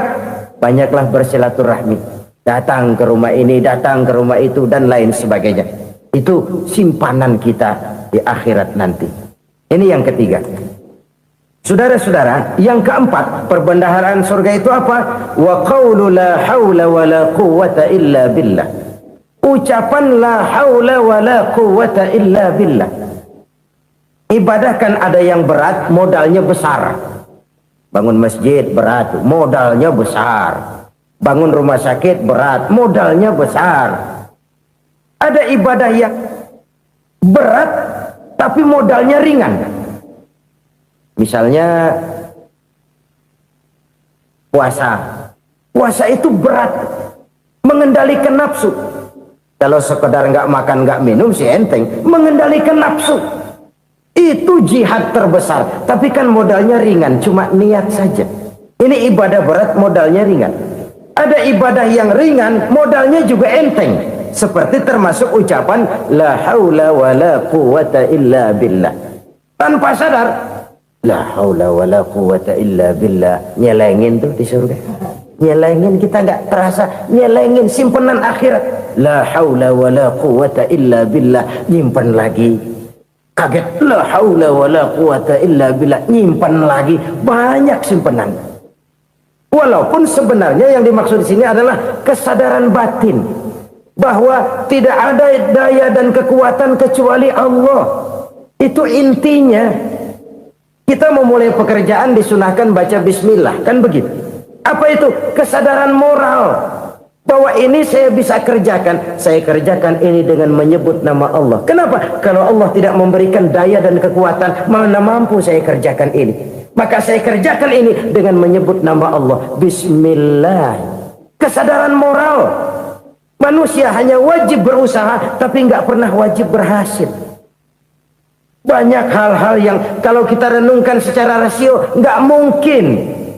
banyaklah bersilaturahmi. Datang ke rumah ini, datang ke rumah itu, dan lain sebagainya. Itu simpanan kita di akhirat nanti. Ini yang ketiga. Saudara-saudara, yang keempat, perbendaharaan surga itu apa? Wa qawlu la hawla wa la quwwata illa billah. Ucapan la hawla wa la quwwata illa billah. Ibadah kan ada yang berat, modalnya besar. Bangun masjid berat, modalnya besar. Bangun rumah sakit berat, modalnya besar. Ada ibadah yang berat tapi modalnya ringan. Misalnya puasa. Puasa itu berat, mengendalikan nafsu. Kalau sekedar nggak makan nggak minum sih enteng, mengendalikan nafsu. Itu jihad terbesar, tapi kan modalnya ringan, cuma niat saja. Ini ibadah berat, modalnya ringan. Ada ibadah yang ringan, modalnya juga enteng. Seperti termasuk ucapan la haula wa la quwwata illa billah. Tanpa sadar, la haula wa la quwwata illa billah. Nyelengin tuh di surga. Nyelengin, kita nggak terasa, nyelengin simpenan akhirat. La haula wa la quwwata illa billah. Nyimpen lagi. Kaget, la haula wa la quwwata illa billah, nyimpan lagi, banyak simpenan. Walaupun sebenarnya yang dimaksud di sini adalah kesadaran batin bahwa tidak ada daya dan kekuatan kecuali Allah. Itu intinya. Kita memulai pekerjaan disunahkan baca bismillah, kan begitu. Apa itu? Kesadaran moral. Bahwa ini saya bisa kerjakan, saya kerjakan ini dengan menyebut nama Allah. Kenapa? Kalau Allah tidak memberikan daya dan kekuatan, mana mampu saya kerjakan ini. Maka saya kerjakan ini dengan menyebut nama Allah. Bismillah. Kesadaran moral. Manusia hanya wajib berusaha, tapi nggak pernah wajib berhasil. Banyak hal-hal yang kalau kita renungkan secara rasio nggak mungkin.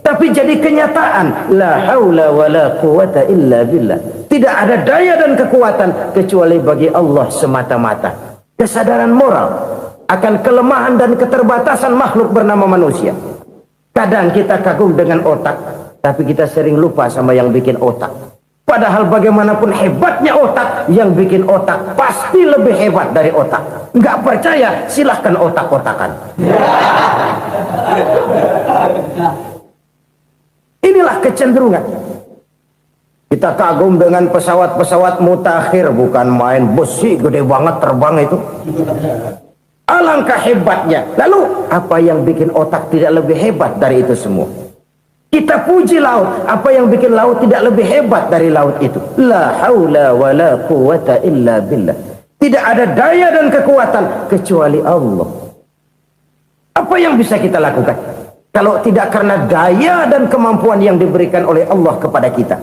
Tapi jadi kenyataan. La haula wa la quwwata illa billah. Tidak ada daya dan kekuatan kecuali bagi Allah semata-mata. Kesadaran moral akan kelemahan dan keterbatasan makhluk bernama manusia. Kadang kita kagum dengan otak, tapi kita sering lupa sama yang bikin otak. Padahal bagaimanapun hebatnya otak, yang bikin otak pasti lebih hebat dari otak. Nggak percaya, silahkan otak-otakan. Inilah kecenderungan. Kita kagum dengan pesawat-pesawat mutakhir, bukan main, besi gede banget terbang itu. Alangkah hebatnya. Lalu apa yang bikin otak tidak lebih hebat dari itu semua? Kita puji laut, apa yang bikin laut tidak lebih hebat dari laut itu? La haula wa la quwwata illa billah. Tidak ada daya dan kekuatan kecuali Allah. Apa yang bisa kita lakukan? Kalau tidak karena daya dan kemampuan yang diberikan oleh Allah kepada kita.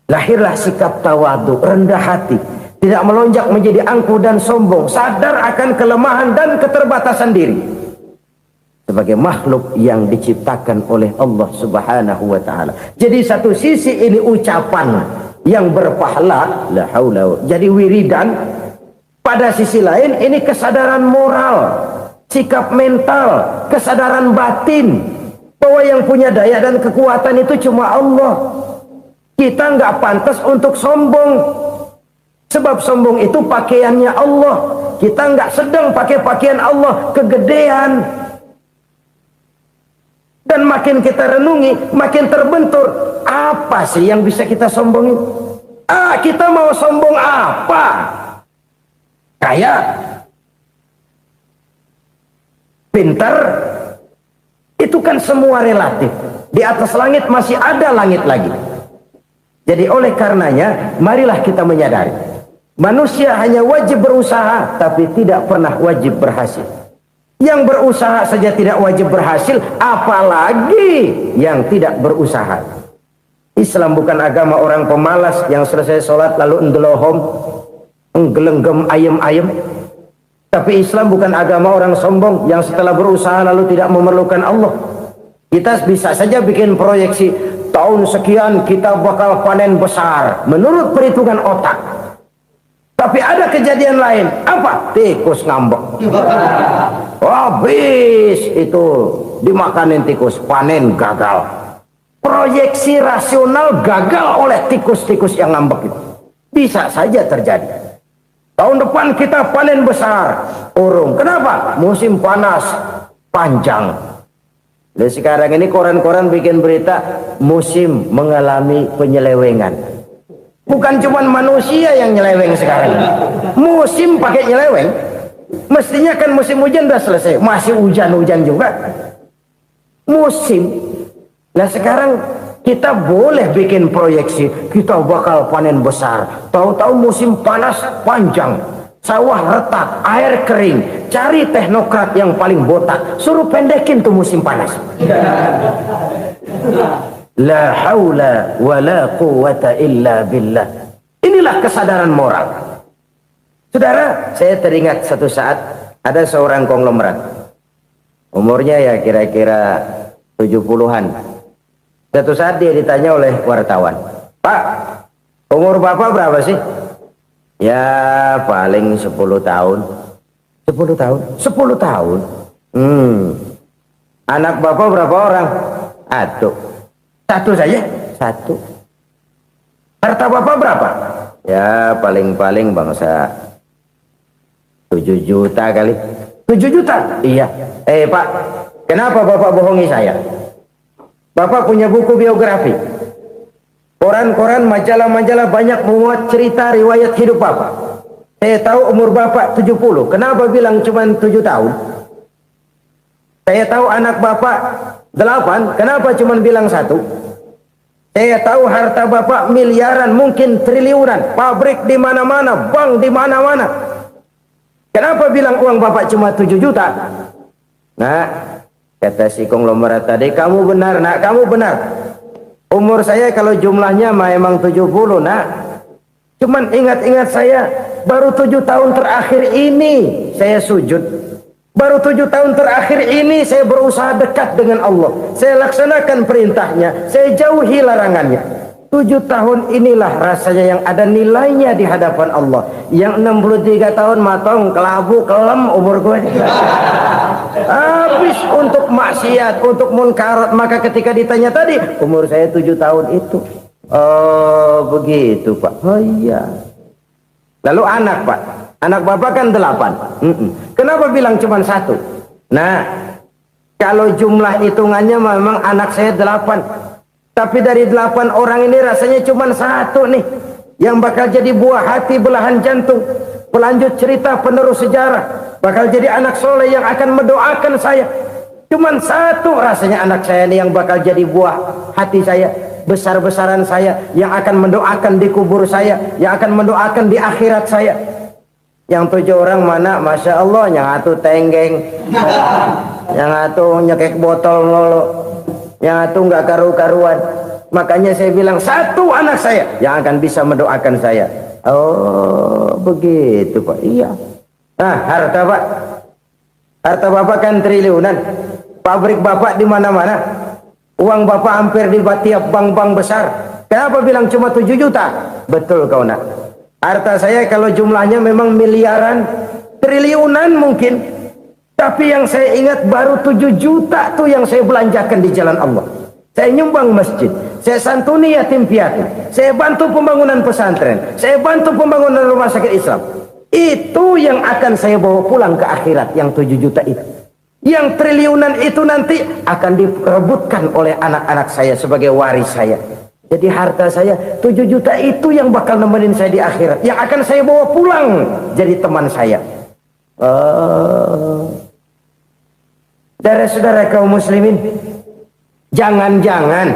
Lahirlah sikap tawadu, rendah hati. Tidak melonjak menjadi angkuh dan sombong. Sadar akan kelemahan dan keterbatasan diri. Sebagai makhluk yang diciptakan oleh Allah subhanahu wa ta'ala. Jadi satu sisi ini ucapan yang berpahala. La haula. Jadi wiridan. Pada sisi lain ini kesadaran moral. Sikap mental, kesadaran batin bahwa yang punya daya dan kekuatan itu cuma Allah. Kita nggak pantas untuk sombong, sebab sombong itu pakaiannya Allah. Kita nggak sedang pakai pakaian Allah, kegedean. Dan makin kita renungi, makin terbentur. Apa sih yang bisa kita sombongin? Kita mau sombong apa? Kayak pintar, itu kan semua relatif. Di atas langit masih ada langit lagi. Jadi oleh karenanya, marilah kita menyadari Manusia hanya wajib berusaha, tapi tidak pernah wajib berhasil. Yang berusaha saja tidak wajib berhasil, apalagi yang tidak berusaha. Islam bukan agama orang pemalas yang selesai sholat lalu endelohom, enggelenggem ayem-ayem. Tapi Islam bukan agama orang sombong yang setelah berusaha lalu tidak memerlukan Allah. Kita bisa saja bikin proyeksi, tahun sekian kita bakal panen besar menurut perhitungan otak. Tapi ada kejadian lain. Apa? Tikus ngambek. Habis itu dimakanin tikus, panen gagal. Proyeksi rasional gagal oleh tikus-tikus yang ngambek itu. Bisa saja terjadi. Tahun depan kita panen besar. Urung. Kenapa? Musim panas panjang. Dan sekarang ini koran-koran bikin berita musim mengalami penyelewengan. Bukan cuma manusia yang nyeleweng sekarang. Musim pakai nyeleweng. Mestinya kan musim hujan udah selesai. Masih hujan-hujan juga. Musim. Nah sekarang kita boleh bikin proyeksi. Kita bakal panen besar. Tahu-tahu musim panas panjang. Sawah retak, air kering. Cari teknokrat yang paling botak. Suruh pendekin tuh musim panas. La haula wa la quwata illa billah. Inilah kesadaran moral. Saudara, saya teringat satu saat ada seorang konglomerat. Umurnya ya kira-kira 70-an. Satu saat dia ditanya oleh wartawan, "Pak, umur Bapak berapa sih?" "Ya paling 10 tahun." 10 tahun? 10 tahun? Anak Bapak berapa orang? Aduh. Satu saja? Satu. Harta Bapak berapa? Ya paling-paling bangsa 7 juta kali. 7 juta? Iya. Pak, kenapa Bapak bohongi saya? Bapak punya buku biografi. Koran-koran, majalah-majalah banyak memuat cerita riwayat hidup Bapak. Saya tahu umur Bapak 70. Kenapa bilang cuma 7 tahun? Saya tahu anak Bapak 8. Kenapa cuma bilang 1? Saya tahu harta Bapak miliaran, mungkin triliunan, pabrik di mana-mana, bank di mana-mana. Kenapa bilang uang Bapak cuma 7 juta? Nah, kata si konglomerat tadi, kamu benar nak, kamu benar. Umur saya kalau jumlahnya memang 70 nak. Cuman ingat-ingat saya, baru 7 tahun terakhir ini saya sujud. Baru 7 tahun terakhir ini saya berusaha dekat dengan Allah. Saya laksanakan perintahnya. Saya jauhi larangannya. 7 tahun inilah rasanya yang ada nilainya di hadapan Allah. Yang 63 tahun matong, kelabu, kelem umur gue. Habis untuk maksiat, untuk munkarat. Maka ketika ditanya tadi, umur saya 7 tahun itu. Oh begitu Pak. Oh iya. Lalu anak Pak. Anak Bapak kan 8. Kenapa bilang cuma 1? Nah, kalau jumlah hitungannya memang anak saya 8. Tapi dari 8 orang ini rasanya cuma 1 nih. Yang bakal jadi buah hati, belahan jantung. Pelanjut cerita, penerus sejarah. Bakal jadi anak soleh yang akan mendoakan saya. Cuma 1 rasanya anak saya ini yang bakal jadi buah hati saya. Besar-besaran saya. Yang akan mendoakan di kubur saya. Yang akan mendoakan di akhirat saya. Yang 7 orang mana? Masya Allah, yang atu tenggeng, yang atu nyekek botol lolo, yang atu nggak karu-karuan. Makanya saya bilang 1 anak saya yang akan bisa mendoakan saya. Oh begitu Pak. Iya. Nah harta Pak, harta Bapak kan triliunan. Pabrik Bapak di mana-mana. Uang Bapak hampir di tiap bank-bank besar. Kenapa bilang cuma 7 juta? Betul kau nak. Harta saya kalau jumlahnya memang miliaran, triliunan mungkin. Tapi yang saya ingat baru 7 juta tuh yang saya belanjakan di jalan Allah. Saya nyumbang masjid, saya santuni yatim piatu, saya bantu pembangunan pesantren, saya bantu pembangunan rumah sakit Islam. Itu yang akan saya bawa pulang ke akhirat, yang 7 juta itu. Yang triliunan itu nanti akan diperebutkan oleh anak-anak saya sebagai waris saya. Jadi harta saya 7 juta itu yang bakal nemenin saya di akhirat. Yang akan saya bawa pulang jadi teman saya. Saudara-saudara kaum muslimin, jangan-jangan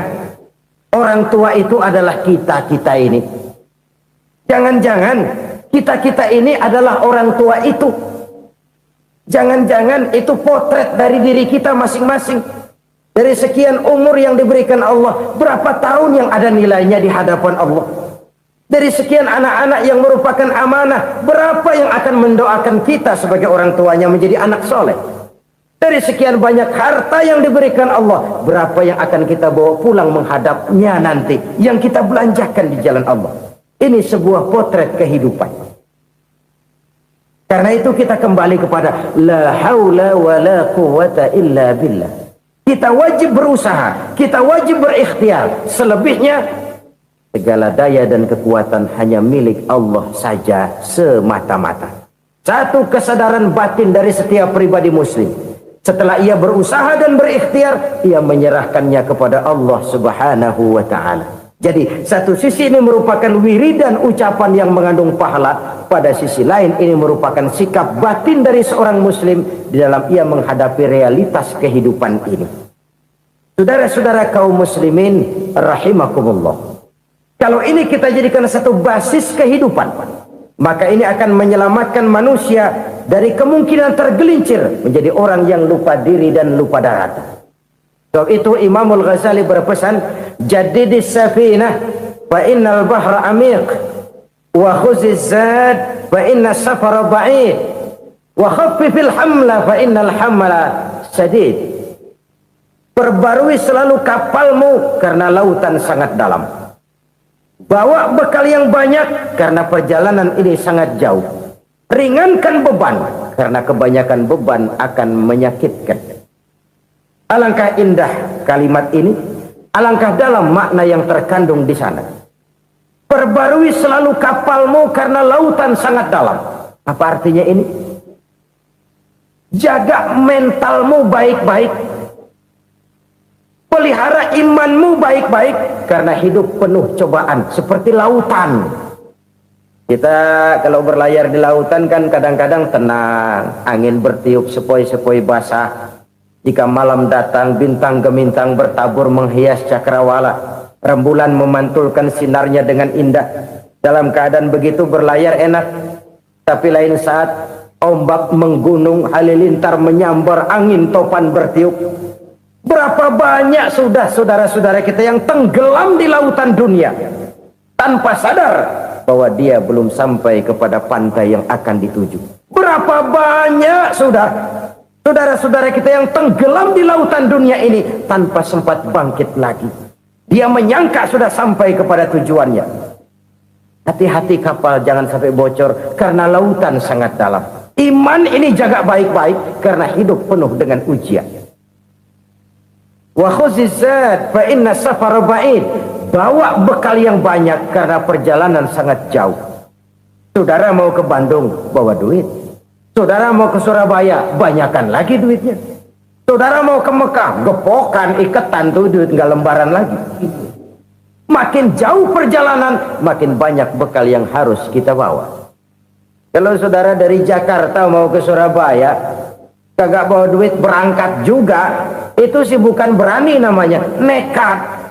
orang tua itu adalah kita-kita ini. Jangan-jangan Kita-kita ini adalah orang tua itu. Jangan-jangan itu potret dari diri kita masing-masing. Dari sekian umur yang diberikan Allah, berapa tahun yang ada nilainya di hadapan Allah? Dari sekian anak-anak yang merupakan amanah, berapa yang akan mendoakan kita sebagai orang tuanya menjadi anak soleh? Dari sekian banyak harta yang diberikan Allah, berapa yang akan kita bawa pulang menghadapnya nanti, yang kita belanjakan di jalan Allah? Ini sebuah potret kehidupan. Karena itu kita kembali kepada la haula wa la quwwata illa billah. Kita wajib berusaha, kita wajib berikhtiar. Selebihnya segala daya dan kekuatan hanya milik Allah saja semata-mata. Satu kesadaran batin dari setiap pribadi muslim. Setelah ia berusaha dan berikhtiar, ia menyerahkannya kepada Allah Subhanahu wa ta'ala. Jadi satu sisi ini merupakan wiridan ucapan yang mengandung pahala, pada sisi lain ini merupakan sikap batin dari seorang muslim di dalam ia menghadapi realitas kehidupan ini. Saudara-saudara kaum muslimin rahimakumullah, kalau ini kita jadikan satu basis kehidupan, maka ini akan menyelamatkan manusia dari kemungkinan tergelincir menjadi orang yang lupa diri dan lupa darat. Sebab itu Imamul Ghazali berpesan, jadidis safinah fa innal bahra amiq wa khuziz zad fa inna safara ba'id wa khaffifil hamla fa innal hamla sadid. Perbarui selalu kapalmu karena lautan sangat dalam. Bawa bekal yang banyak karena perjalanan ini sangat jauh. Ringankan beban karena kebanyakan beban akan menyakitkan. Alangkah indah kalimat ini, alangkah dalam makna yang terkandung di sana. Perbarui selalu kapalmu karena lautan sangat dalam. Apa artinya ini? Jaga mentalmu baik-baik. Pelihara imanmu baik-baik karena hidup penuh cobaan seperti lautan. Kita kalau berlayar di lautan kan kadang-kadang tenang, angin bertiup sepoi-sepoi basah. Jika malam datang, bintang gemintang bertabur menghias cakrawala. Rembulan memantulkan sinarnya dengan indah. Dalam keadaan begitu berlayar enak. Tapi lain saat ombak menggunung, halilintar menyambar, angin topan bertiup. Berapa banyak sudah saudara-saudara kita yang tenggelam di lautan dunia tanpa sadar bahwa dia belum sampai kepada pantai yang akan dituju. Berapa banyak sudah saudara-saudara kita yang tenggelam di lautan dunia ini tanpa sempat bangkit lagi. Dia menyangka sudah sampai kepada tujuannya. Hati-hati kapal jangan sampai bocor karena lautan sangat dalam. Iman ini jaga baik-baik karena hidup penuh dengan ujian. Wa khuzizat fa inna safara ba'id. Bawa bekal yang banyak karena perjalanan sangat jauh. Saudara mau ke Bandung, bawa duit. Saudara mau ke Surabaya, banyakan lagi duitnya. Saudara mau ke Mekah, gepokan, iketan tuh duit, nggak lembaran lagi. Makin jauh perjalanan, makin banyak bekal yang harus kita bawa. Kalau saudara dari Jakarta mau ke Surabaya, kagak bawa duit berangkat juga, itu sih bukan berani namanya, nekat.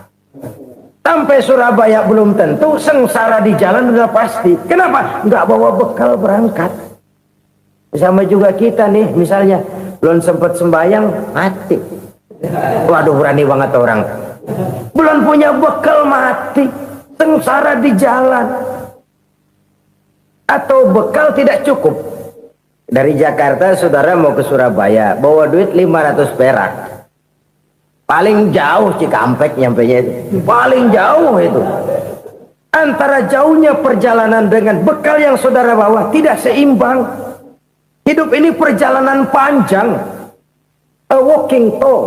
Sampai Surabaya belum tentu, sengsara di jalan udah pasti. Kenapa? Nggak bawa bekal berangkat. Sama juga kita nih, misalnya belum sempat sembahyang, mati. Waduh, berani banget orang. Belum punya bekal, mati. Sengsara di jalan. Atau bekal tidak cukup. Dari Jakarta saudara mau ke Surabaya, bawa duit 500 perak. Paling jauh Cikampek nyampenya itu. Paling jauh itu. Antara jauhnya perjalanan dengan bekal yang saudara bawa tidak seimbang. Hidup ini perjalanan panjang. A walking tour.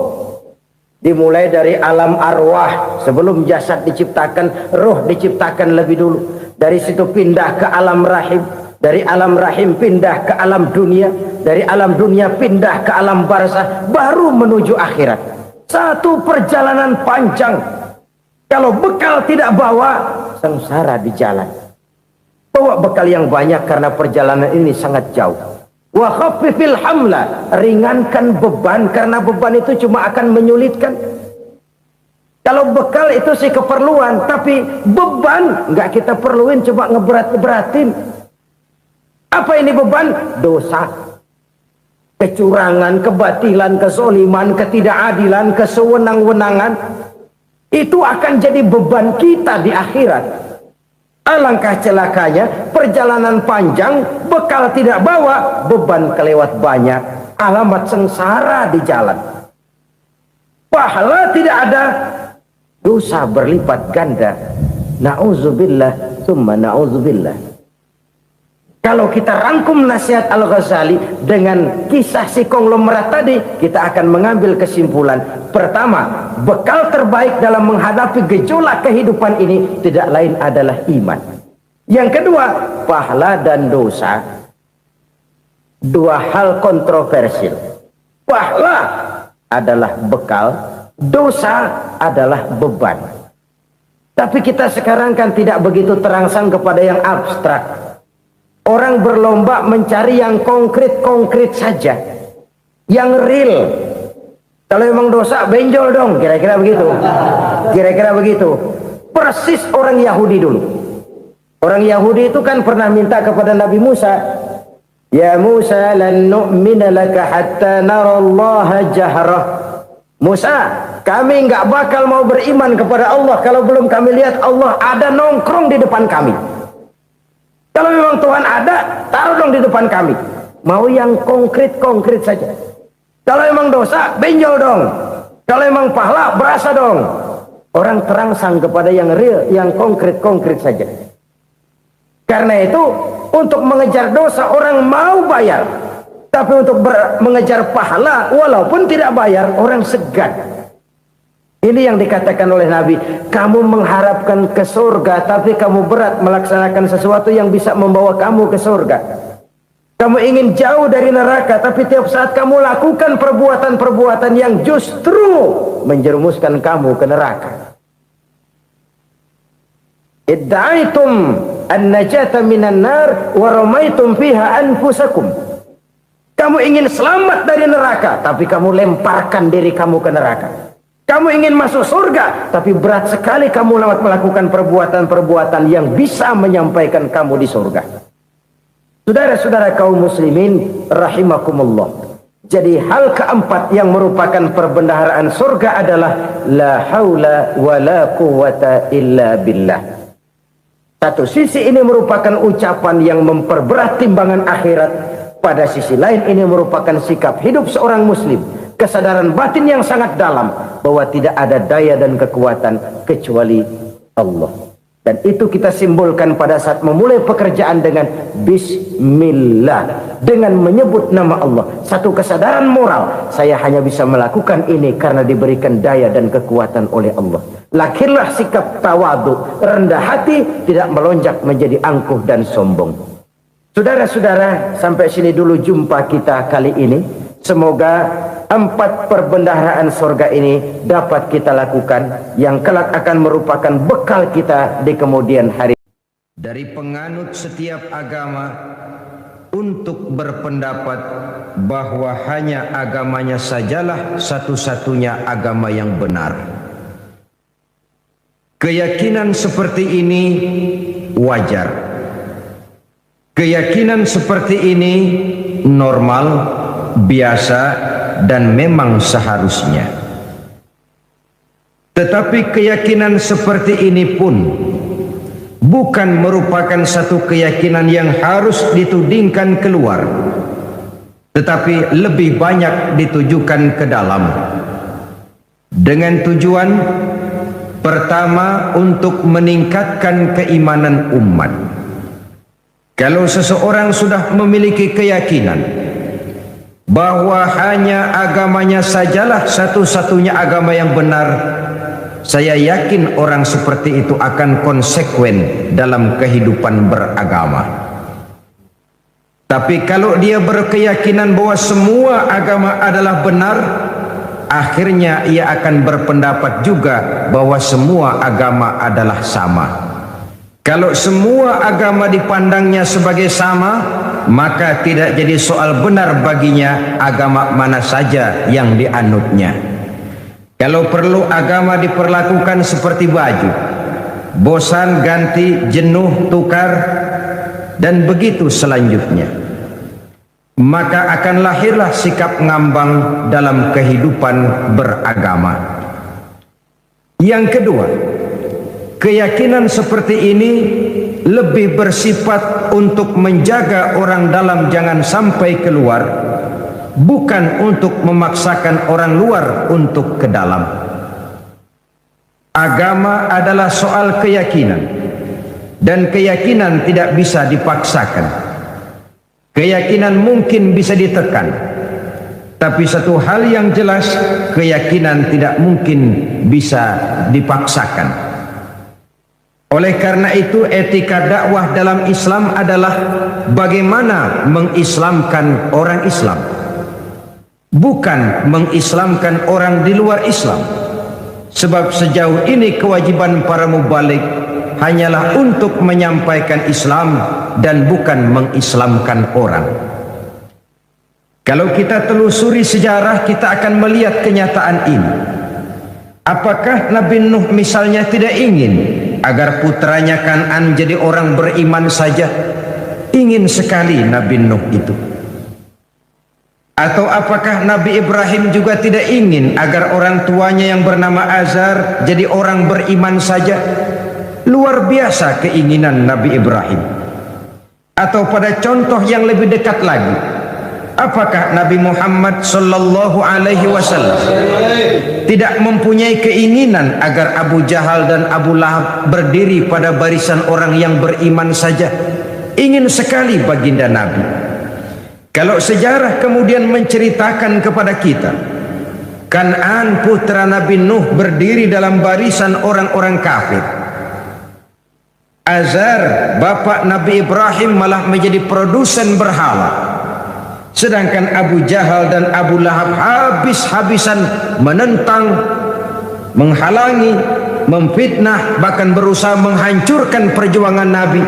Dimulai dari alam arwah. Sebelum jasad diciptakan, roh diciptakan lebih dulu. Dari situ pindah ke alam rahim. Dari alam rahim pindah ke alam dunia. Dari alam dunia pindah ke alam barzah. Baru menuju akhirat. Satu perjalanan panjang. Kalau bekal tidak bawa, sengsara di jalan. Bawa bekal yang banyak karena perjalanan ini sangat jauh. Wa khaffifil hamla, ringankan beban karena beban itu cuma akan menyulitkan. Kalau bekal itu sih keperluan, tapi beban nggak kita perluin, coba ngeberat-beratin. Apa ini beban? Dosa. Kecurangan, kebatilan, kezoliman, ketidakadilan, kesewenang-wenangan. Itu akan jadi beban kita di akhirat. Alangkah celakanya, perjalanan panjang, bekal tidak bawa, beban kelewat banyak, alamat sengsara di jalan. Pahala tidak ada, dosa berlipat ganda. Na'udzubillah, summa na'udzubillah. Kalau kita rangkum nasihat Al-Ghazali dengan kisah si konglomerat tadi, kita akan mengambil kesimpulan. Pertama, bekal terbaik dalam menghadapi gejolak kehidupan ini tidak lain adalah iman. Yang kedua, pahala dan dosa. Dua hal kontroversial. Pahala adalah bekal, dosa adalah beban. Tapi kita sekarang kan tidak begitu terangsang kepada yang abstrak. Orang berlomba mencari yang konkret-konkret saja, yang real. Kalau memang dosa, benjol dong, kira-kira begitu. Kira-kira begitu. Persis orang Yahudi dulu. Orang Yahudi itu kan pernah minta kepada Nabi Musa, Ya Musa, lan nu'mina laka hatta narallaha jahrah. Musa, kami nggak bakal mau beriman kepada Allah kalau belum kami lihat Allah ada nongkrong di depan kami. Kalau memang Tuhan ada, taruh dong di depan kami. Mau yang konkret-konkret saja. Kalau memang dosa, benjol dong. Kalau memang pahala, berasa dong. Orang terangsang kepada yang real, yang konkret-konkret saja. Karena itu, untuk mengejar dosa, orang mau bayar. Tapi untuk mengejar pahala, walaupun tidak bayar, orang segan. Ini yang dikatakan oleh Nabi, kamu mengharapkan ke surga, tapi kamu berat melaksanakan sesuatu yang bisa membawa kamu ke surga. Kamu ingin jauh dari neraka, tapi tiap saat kamu lakukan perbuatan-perbuatan yang justru menjerumuskan kamu ke neraka. Idda'aitum an-najata minan nar wa ramaitum fiha anfusakum. Kamu ingin selamat dari neraka, tapi kamu lemparkan diri kamu ke neraka. Kamu ingin masuk surga, tapi berat sekali kamu melakukan perbuatan-perbuatan yang bisa menyampaikan kamu di surga. Saudara-saudara kaum muslimin rahimakumullah. Jadi hal keempat yang merupakan perbendaharaan surga adalah la haula wa la quwwata illa billah. Satu sisi ini merupakan ucapan yang memperberat timbangan akhirat. Pada sisi lain ini merupakan sikap hidup seorang muslim. Kesadaran batin yang sangat dalam bahwa tidak ada daya dan kekuatan kecuali Allah. Dan itu kita simbolkan pada saat memulai pekerjaan dengan Bismillah, dengan menyebut nama Allah. Satu kesadaran moral, saya hanya bisa melakukan ini karena diberikan daya dan kekuatan oleh Allah. Lahirlah sikap tawadu, rendah hati, tidak melonjak menjadi angkuh dan sombong. Saudara-saudara, sampai sini dulu jumpa kita kali ini. Semoga 4 perbendaharaan surga ini dapat kita lakukan, yang kelak akan merupakan bekal kita di kemudian hari. Dari penganut setiap agama untuk berpendapat bahwa hanya agamanya sajalah satu-satunya agama yang benar. Keyakinan seperti ini wajar. Keyakinan seperti ini normal, biasa, dan memang seharusnya. Tetapi keyakinan seperti ini pun bukan merupakan satu keyakinan yang harus ditudingkan keluar, tetapi lebih banyak ditujukan ke dalam, dengan tujuan pertama untuk meningkatkan keimanan umat. Kalau seseorang sudah memiliki keyakinan bahwa hanya agamanya sajalah satu-satunya agama yang benar, saya yakin orang seperti itu akan konsekuen dalam kehidupan beragama. Tapi kalau dia berkeyakinan bahwa semua agama adalah benar, akhirnya ia akan berpendapat juga bahwa semua agama adalah sama. Kalau semua agama dipandangnya sebagai sama, maka tidak jadi soal benar baginya agama mana saja yang dianutnya. Kalau perlu agama diperlakukan seperti baju, bosan ganti, jenuh tukar, dan begitu selanjutnya. Maka akan lahirlah sikap ngambang dalam kehidupan beragama. Yang kedua, keyakinan seperti ini lebih bersifat untuk menjaga orang dalam jangan sampai keluar, bukan untuk memaksakan orang luar untuk ke dalam. Agama adalah soal keyakinan, dan keyakinan tidak bisa dipaksakan. Keyakinan mungkin bisa ditekan, tapi satu hal yang jelas, keyakinan tidak mungkin bisa dipaksakan. Oleh karena itu, etika dakwah dalam Islam adalah bagaimana mengislamkan orang Islam, bukan mengislamkan orang di luar Islam. Sebab sejauh ini kewajiban para mubalik hanyalah untuk menyampaikan Islam dan bukan mengislamkan orang. Kalau kita telusuri sejarah, kita akan melihat kenyataan ini. Apakah Nabi Nuh misalnya tidak ingin agar putranya Kan'an jadi orang beriman saja? Ingin sekali Nabi Nuh itu. Atau apakah Nabi Ibrahim juga tidak ingin agar orang tuanya yang bernama Azar jadi orang beriman saja? Luar biasa keinginan Nabi Ibrahim. Atau pada contoh yang lebih dekat lagi, apakah Nabi Muhammad sallallahu alaihi wasallam tidak mempunyai keinginan agar Abu Jahal dan Abu Lahab berdiri pada barisan orang yang beriman saja? Ingin sekali baginda Nabi. Kalau sejarah kemudian menceritakan kepada kita, Kan'an putra Nabi Nuh berdiri dalam barisan orang-orang kafir, Azar bapak Nabi Ibrahim malah menjadi produsen berhala, sedangkan Abu Jahal dan Abu Lahab habis-habisan menentang, menghalangi, memfitnah, bahkan berusaha menghancurkan perjuangan Nabi.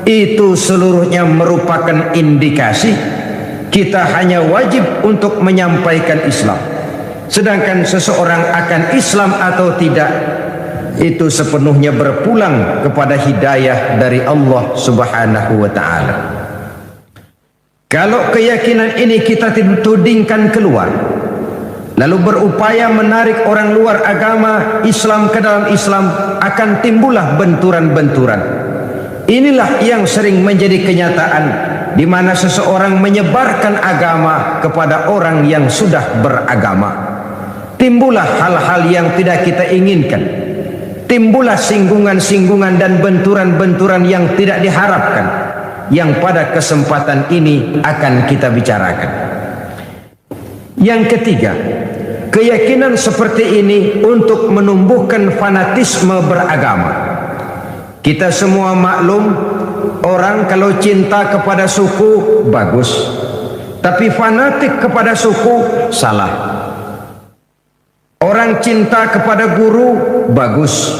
Itu seluruhnya merupakan indikasi kita hanya wajib untuk menyampaikan Islam. Sedangkan seseorang akan Islam atau tidak, itu sepenuhnya berpulang kepada hidayah dari Allah Subhanahu wa ta'ala. Kalau keyakinan ini kita tudingkan keluar, lalu berupaya menarik orang luar agama Islam ke dalam Islam, akan timbullah benturan-benturan. Inilah yang sering menjadi kenyataan, di mana seseorang menyebarkan agama kepada orang yang sudah beragama. Timbullah hal-hal yang tidak kita inginkan. Timbullah singgungan-singgungan dan benturan-benturan yang tidak diharapkan, yang pada kesempatan ini akan kita bicarakan. Yang ketiga, keyakinan seperti ini untuk menumbuhkan fanatisme beragama. Kita semua maklum, orang kalau cinta kepada suku bagus, tapi fanatik kepada suku salah. Orang cinta kepada guru bagus,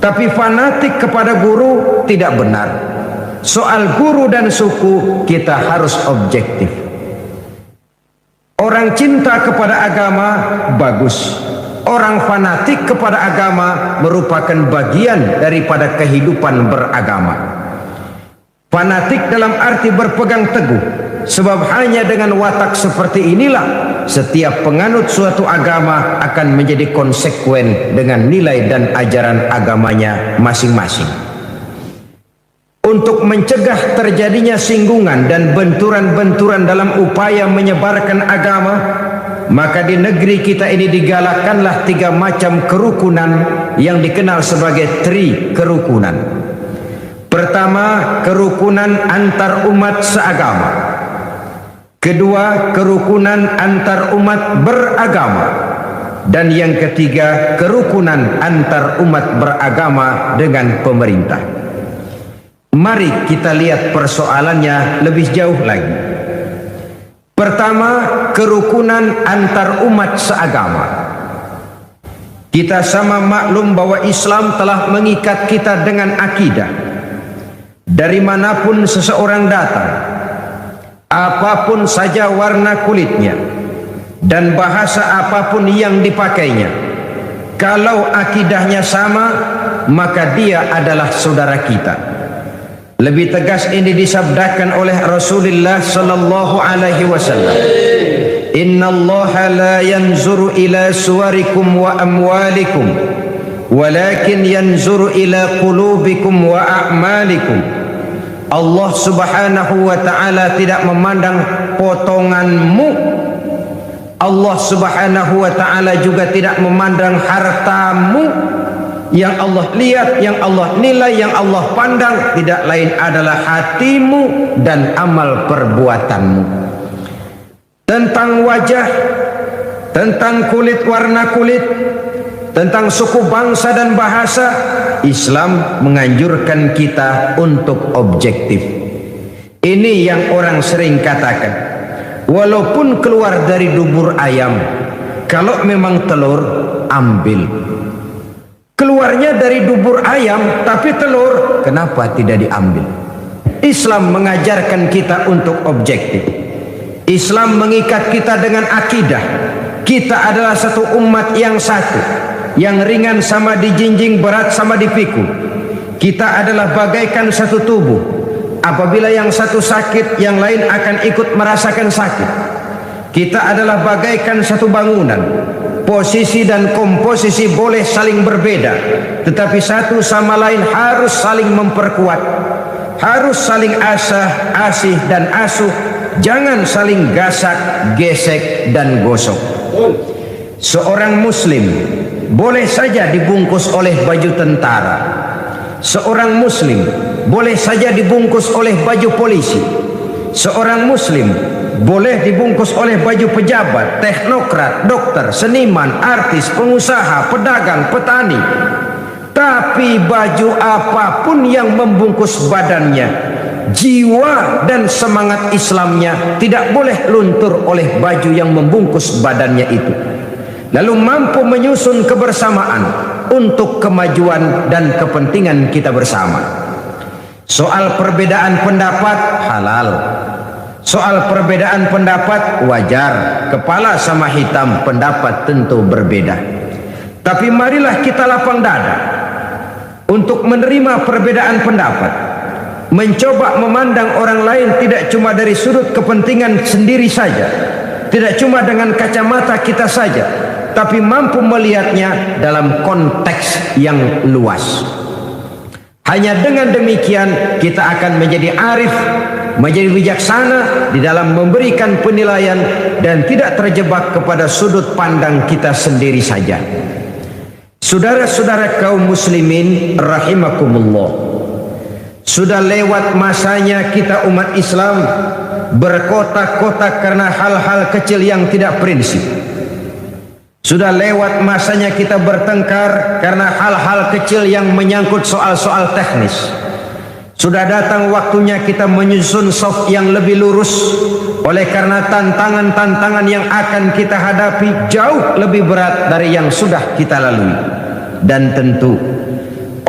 tapi fanatik kepada guru tidak benar. Soal guru dan suku kita harus objektif. Orang cinta kepada agama bagus, orang fanatik kepada agama merupakan bagian daripada kehidupan beragama. Fanatik dalam arti berpegang teguh, sebab hanya dengan watak seperti inilah setiap penganut suatu agama akan menjadi konsekuen dengan nilai dan ajaran agamanya masing-masing. Untuk mencegah terjadinya singgungan dan benturan-benturan dalam upaya menyebarkan agama, maka di negeri kita ini digalakkanlah 3 macam kerukunan yang dikenal sebagai tri kerukunan. Pertama, kerukunan antar umat seagama. Kedua, kerukunan antar umat beragama. Dan yang ketiga, kerukunan antar umat beragama dengan pemerintah. Mari kita lihat persoalannya lebih jauh lagi. Pertama, kerukunan antar umat seagama. Kita sama maklum bahwa Islam telah mengikat kita dengan akidah. Dari manapun seseorang datang, apapun saja warna kulitnya dan bahasa apapun yang dipakainya, kalau akidahnya sama, maka dia adalah saudara kita. Lebih tegas ini disabdakan oleh Rasulullah sallallahu alaihi wasallam. Innallaha la yanzuru ila suwarikum wa amwalikum, walakin yanzuru ila qulubikum wa a'malikum. Allah subhanahu wa ta'ala tidak memandang potonganmu. Allah subhanahu wa ta'ala juga tidak memandang hartamu. Yang Allah lihat, yang Allah nilai, yang Allah pandang tidak lain adalah hatimu dan amal perbuatanmu. Tentang wajah, tentang kulit, warna kulit, tentang suku, bangsa dan bahasa, Islam menganjurkan kita untuk objektif. Ini yang orang sering katakan, walaupun keluar dari dubur ayam, kalau memang telur, ambil. Keluarnya dari dubur ayam tapi telur, kenapa tidak diambil? Islam mengajarkan kita untuk objektif. Islam mengikat kita dengan akidah. Kita adalah satu umat yang satu, yang ringan sama dijinjing, berat sama dipikul. Kita adalah bagaikan satu tubuh. Apabila yang satu sakit, yang lain akan ikut merasakan sakit. Kita adalah bagaikan satu bangunan. Posisi dan komposisi boleh saling berbeda, tetapi satu sama lain harus saling memperkuat, harus saling asih dan asuh, jangan saling gasak, gesek dan gosok. Seorang muslim boleh saja dibungkus oleh baju tentara. Seorang muslim boleh saja dibungkus oleh baju polisi. Seorang muslim boleh dibungkus oleh baju pejabat, teknokrat, dokter, seniman, artis, pengusaha, pedagang, petani. Tapi baju apapun yang membungkus badannya, jiwa dan semangat Islamnya tidak boleh luntur oleh baju yang membungkus badannya itu. Lalu mampu menyusun kebersamaan untuk kemajuan dan kepentingan kita bersama. Soal perbedaan pendapat halal. Soal perbedaan pendapat wajar, kepala sama hitam pendapat tentu berbeda. Tapi marilah kita lapang dada untuk menerima perbedaan pendapat, mencoba memandang orang lain tidak cuma dari sudut kepentingan sendiri saja, tidak cuma dengan kacamata kita saja, tapi mampu melihatnya dalam konteks yang luas. Hanya dengan demikian kita akan menjadi arif, menjadi bijaksana di dalam memberikan penilaian dan tidak terjebak kepada sudut pandang kita sendiri saja. Saudara-saudara kaum muslimin rahimakumullah, sudah lewat masanya kita umat Islam berkotak-kotak karena hal-hal kecil yang tidak prinsip. Sudah lewat masanya kita bertengkar karena hal-hal kecil yang menyangkut soal-soal teknis. Sudah datang waktunya kita menyusun soft yang lebih lurus. Oleh karena tantangan-tantangan yang akan kita hadapi jauh lebih berat dari yang sudah kita lalui. Dan tentu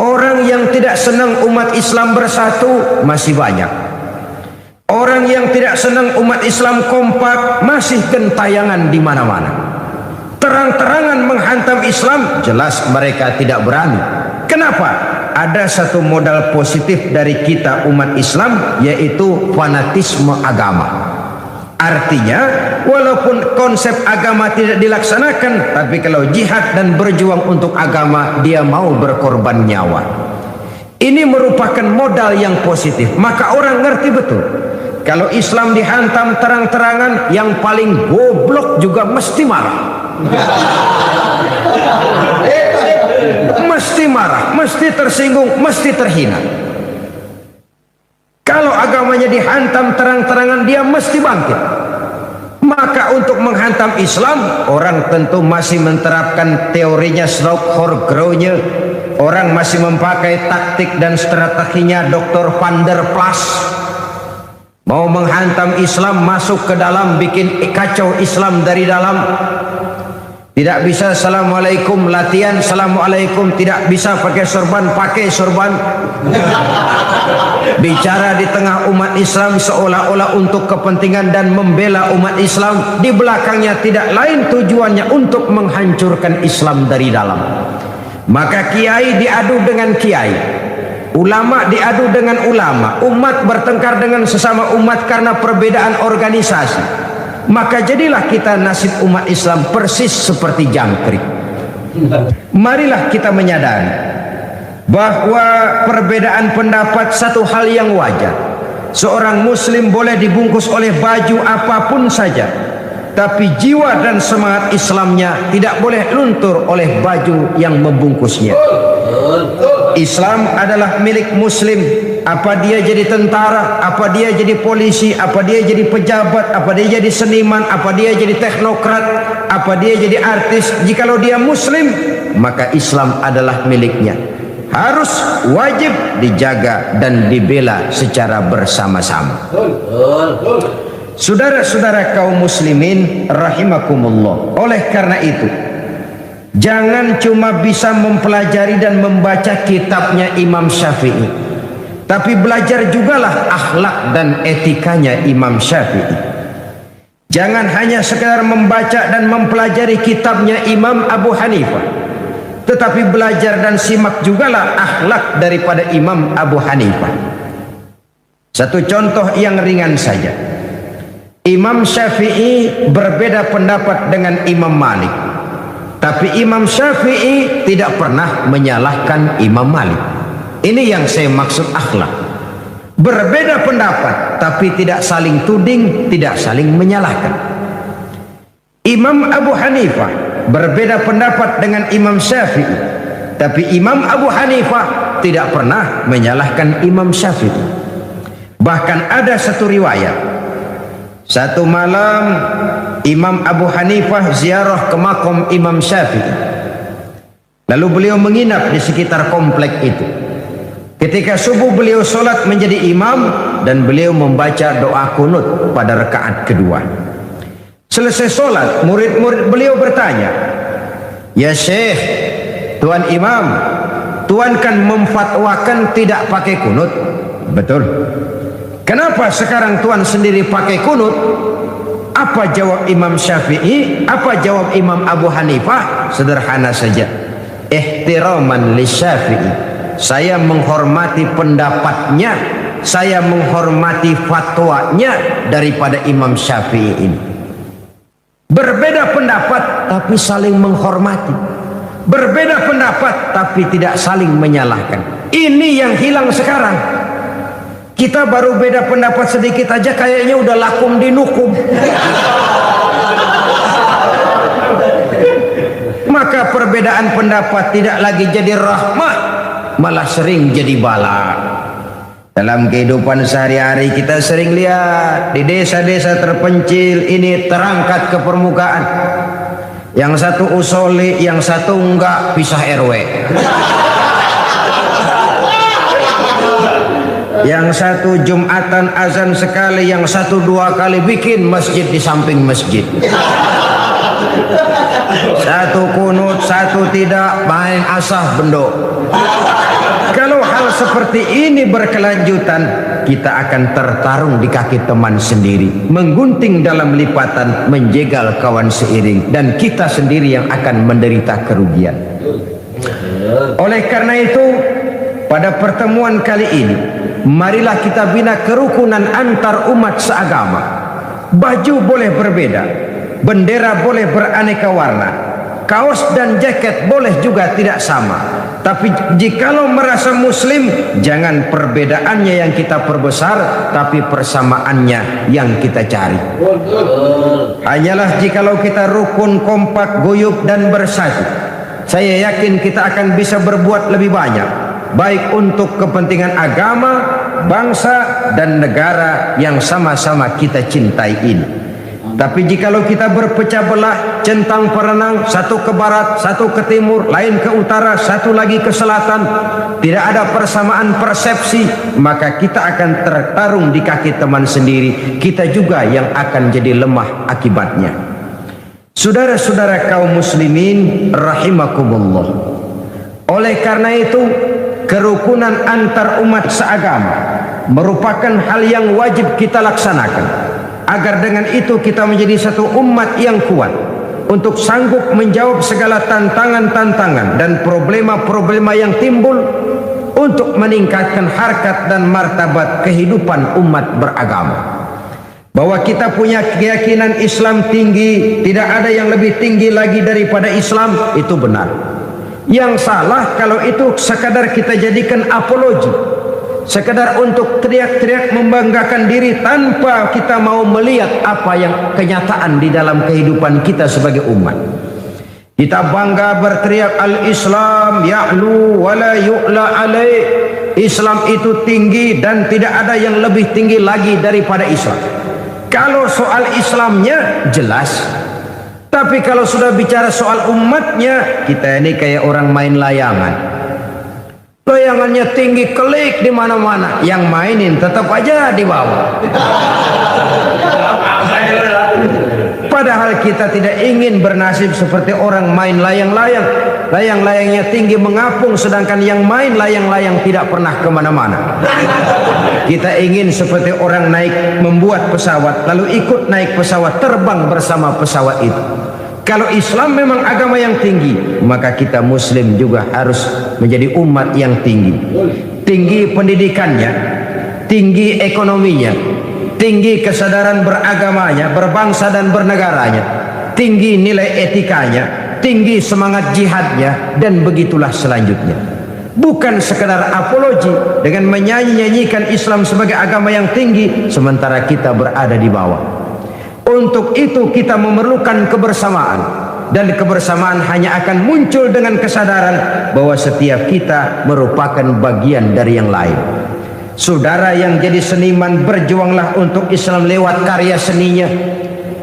orang yang tidak senang umat Islam bersatu masih banyak. Orang yang tidak senang umat Islam kompak masih gentayangan di mana-mana. Terang-terangan menghantam Islam, jelas mereka tidak berani. Kenapa? Ada satu modal positif dari kita umat Islam, yaitu fanatisme agama. Artinya, walaupun konsep agama tidak dilaksanakan, tapi kalau jihad dan berjuang untuk agama, dia mau berkorban nyawa. Ini merupakan modal yang positif. Maka orang ngerti betul, kalau Islam dihantam terang-terangan, yang paling goblok juga mesti marah. Mesti marah, mesti tersinggung, mesti terhina. Kalau agamanya dihantam terang-terangan, dia mesti bangkit. Maka untuk menghantam Islam, orang tentu masih menerapkan teorinya Slaughter-Gronye. Orang masih memakai taktik dan strateginya Dr. Van der Plas. Mau menghantam Islam, masuk ke dalam, bikin kacau Islam dari dalam. Tidak bisa assalamualaikum latihan, assalamualaikum, tidak bisa pakai sorban. Bicara di tengah umat Islam seolah-olah untuk kepentingan dan membela umat Islam, di belakangnya tidak lain tujuannya untuk menghancurkan Islam dari dalam. Maka kiai diadu dengan kiai, ulama diadu dengan ulama, umat bertengkar dengan sesama umat karena perbedaan organisasi. Maka jadilah kita nasib umat Islam persis seperti jangkrik. Marilah kita menyadari bahwa perbedaan pendapat satu hal yang wajar. Seorang muslim boleh dibungkus oleh baju apapun saja, tapi jiwa dan semangat Islamnya tidak boleh luntur oleh baju yang membungkusnya. Islam adalah milik muslim. Apa dia jadi tentara, apa dia jadi polisi, apa dia jadi pejabat, apa dia jadi seniman, apa dia jadi teknokrat, apa dia jadi artis, jikalau dia muslim, maka Islam adalah miliknya. Harus wajib dijaga dan dibela secara bersama-sama. Saudara-saudara kaum muslimin rahimakumullah. Oleh karena itu, jangan cuma bisa mempelajari dan membaca kitabnya Imam Syafi'i, tapi belajar jugalah akhlak dan etikanya Imam Syafi'i. Jangan hanya sekedar membaca dan mempelajari kitabnya Imam Abu Hanifah, tetapi belajar dan simak jugalah akhlak daripada Imam Abu Hanifah. Satu contoh yang ringan saja. Imam Syafi'i berbeda pendapat dengan Imam Malik, tapi Imam Syafi'i tidak pernah menyalahkan Imam Malik. Ini yang saya maksud akhlak. Berbeda pendapat, tapi tidak saling tuding, tidak saling menyalahkan. Imam Abu Hanifah berbeda pendapat dengan Imam Syafi'i, tapi Imam Abu Hanifah tidak pernah menyalahkan Imam Syafi'i. Bahkan ada satu riwayat, satu malam Imam Abu Hanifah ziarah ke makam Imam Syafi'i. Lalu beliau menginap di sekitar komplek itu. Ketika subuh beliau sholat menjadi imam dan beliau membaca doa kunut pada rakaat kedua. Selesai sholat, murid-murid beliau bertanya, "Ya Syekh, Tuan Imam, Tuan kan memfatwakan tidak pakai kunut." Betul. Kenapa sekarang Tuan sendiri pakai kunut? Apa jawab Imam Syafi'i? Apa jawab Imam Abu Hanifah? Sederhana saja. Ihtiraman li Syafi'i. Saya menghormati pendapatnya, saya menghormati fatwanya daripada Imam Syafi'i ini. Berbeda pendapat tapi saling menghormati. Berbeda pendapat tapi tidak saling menyalahkan. Ini yang hilang sekarang. Kita baru beda pendapat sedikit aja kayaknya udah lakum dinukum. Maka perbedaan pendapat tidak lagi jadi rahmah, malah sering jadi bala. Dalam kehidupan sehari-hari kita sering lihat di desa-desa terpencil ini terangkat ke permukaan. Yang satu usoli, yang satu enggak, pisah RW. Yang satu Jumatan azan sekali, yang satu 2 kali bikin masjid di samping masjid. Satu kunut, satu tidak, main asah bendok. Kalau hal seperti ini berkelanjutan, kita akan tertarung di kaki teman sendiri, menggunting dalam lipatan, menjegal kawan seiring, dan kita sendiri yang akan menderita kerugian. Oleh karena itu, pada pertemuan kali ini, marilah kita bina kerukunan antar umat seagama. Baju boleh berbeda, bendera boleh beraneka warna, kaos dan jaket boleh juga tidak sama. Tapi jikalau merasa muslim, jangan perbedaannya yang kita perbesar, tapi persamaannya yang kita cari. Hanyalah jikalau kita rukun, kompak, guyup dan bersatu, saya yakin kita akan bisa berbuat lebih banyak, baik untuk kepentingan agama, bangsa dan negara yang sama-sama kita cintai ini. Tapi jikalau kita berpecah belah, centang perenang, satu ke barat, satu ke timur, lain ke utara, satu lagi ke selatan, tidak ada persamaan persepsi, maka kita akan tertarung di kaki teman sendiri. Kita juga yang akan jadi lemah akibatnya. Saudara-saudara kaum muslimin rahimakumullah. Oleh karena itu, kerukunan antar umat seagama merupakan hal yang wajib kita laksanakan, agar dengan itu kita menjadi satu umat yang kuat untuk sanggup menjawab segala tantangan-tantangan dan problema-problema yang timbul, untuk meningkatkan harkat dan martabat kehidupan umat beragama. Bahwa kita punya keyakinan Islam tinggi, tidak ada yang lebih tinggi lagi daripada Islam, itu benar. Yang salah kalau itu sekadar kita jadikan apologi, sekadar untuk teriak-teriak membanggakan diri tanpa kita mau melihat apa yang kenyataan di dalam kehidupan kita sebagai umat. Kita bangga berteriak al-Islam ya'lu wa la yu'la alaih. Islam itu tinggi dan tidak ada yang lebih tinggi lagi daripada Islam. Kalau soal Islamnya jelas, tapi kalau sudah bicara soal umatnya, kita ini kayak orang main layangan. Layangannya tinggi kelik di mana-mana, yang mainin tetap aja di bawah. Padahal kita tidak ingin bernasib seperti orang main layang-layang. Layang-layangnya tinggi mengapung, sedangkan yang main layang-layang tidak pernah kemana-mana. Kita ingin seperti orang naik membuat pesawat, lalu ikut naik pesawat, terbang bersama pesawat itu. Kalau Islam memang agama yang tinggi, maka kita Muslim juga harus menjadi umat yang tinggi. Tinggi pendidikannya, tinggi ekonominya, tinggi kesadaran beragamanya, berbangsa dan bernegaranya, tinggi nilai etikanya, tinggi semangat jihadnya, dan begitulah selanjutnya. Bukan sekedar apologi dengan menyanyi-nyanyikan Islam sebagai agama yang tinggi sementara kita berada di bawah. Untuk itu kita memerlukan kebersamaan, dan kebersamaan hanya akan muncul dengan kesadaran bahwa setiap kita merupakan bagian dari yang lain. Saudara yang jadi seniman, berjuanglah untuk Islam lewat karya seninya.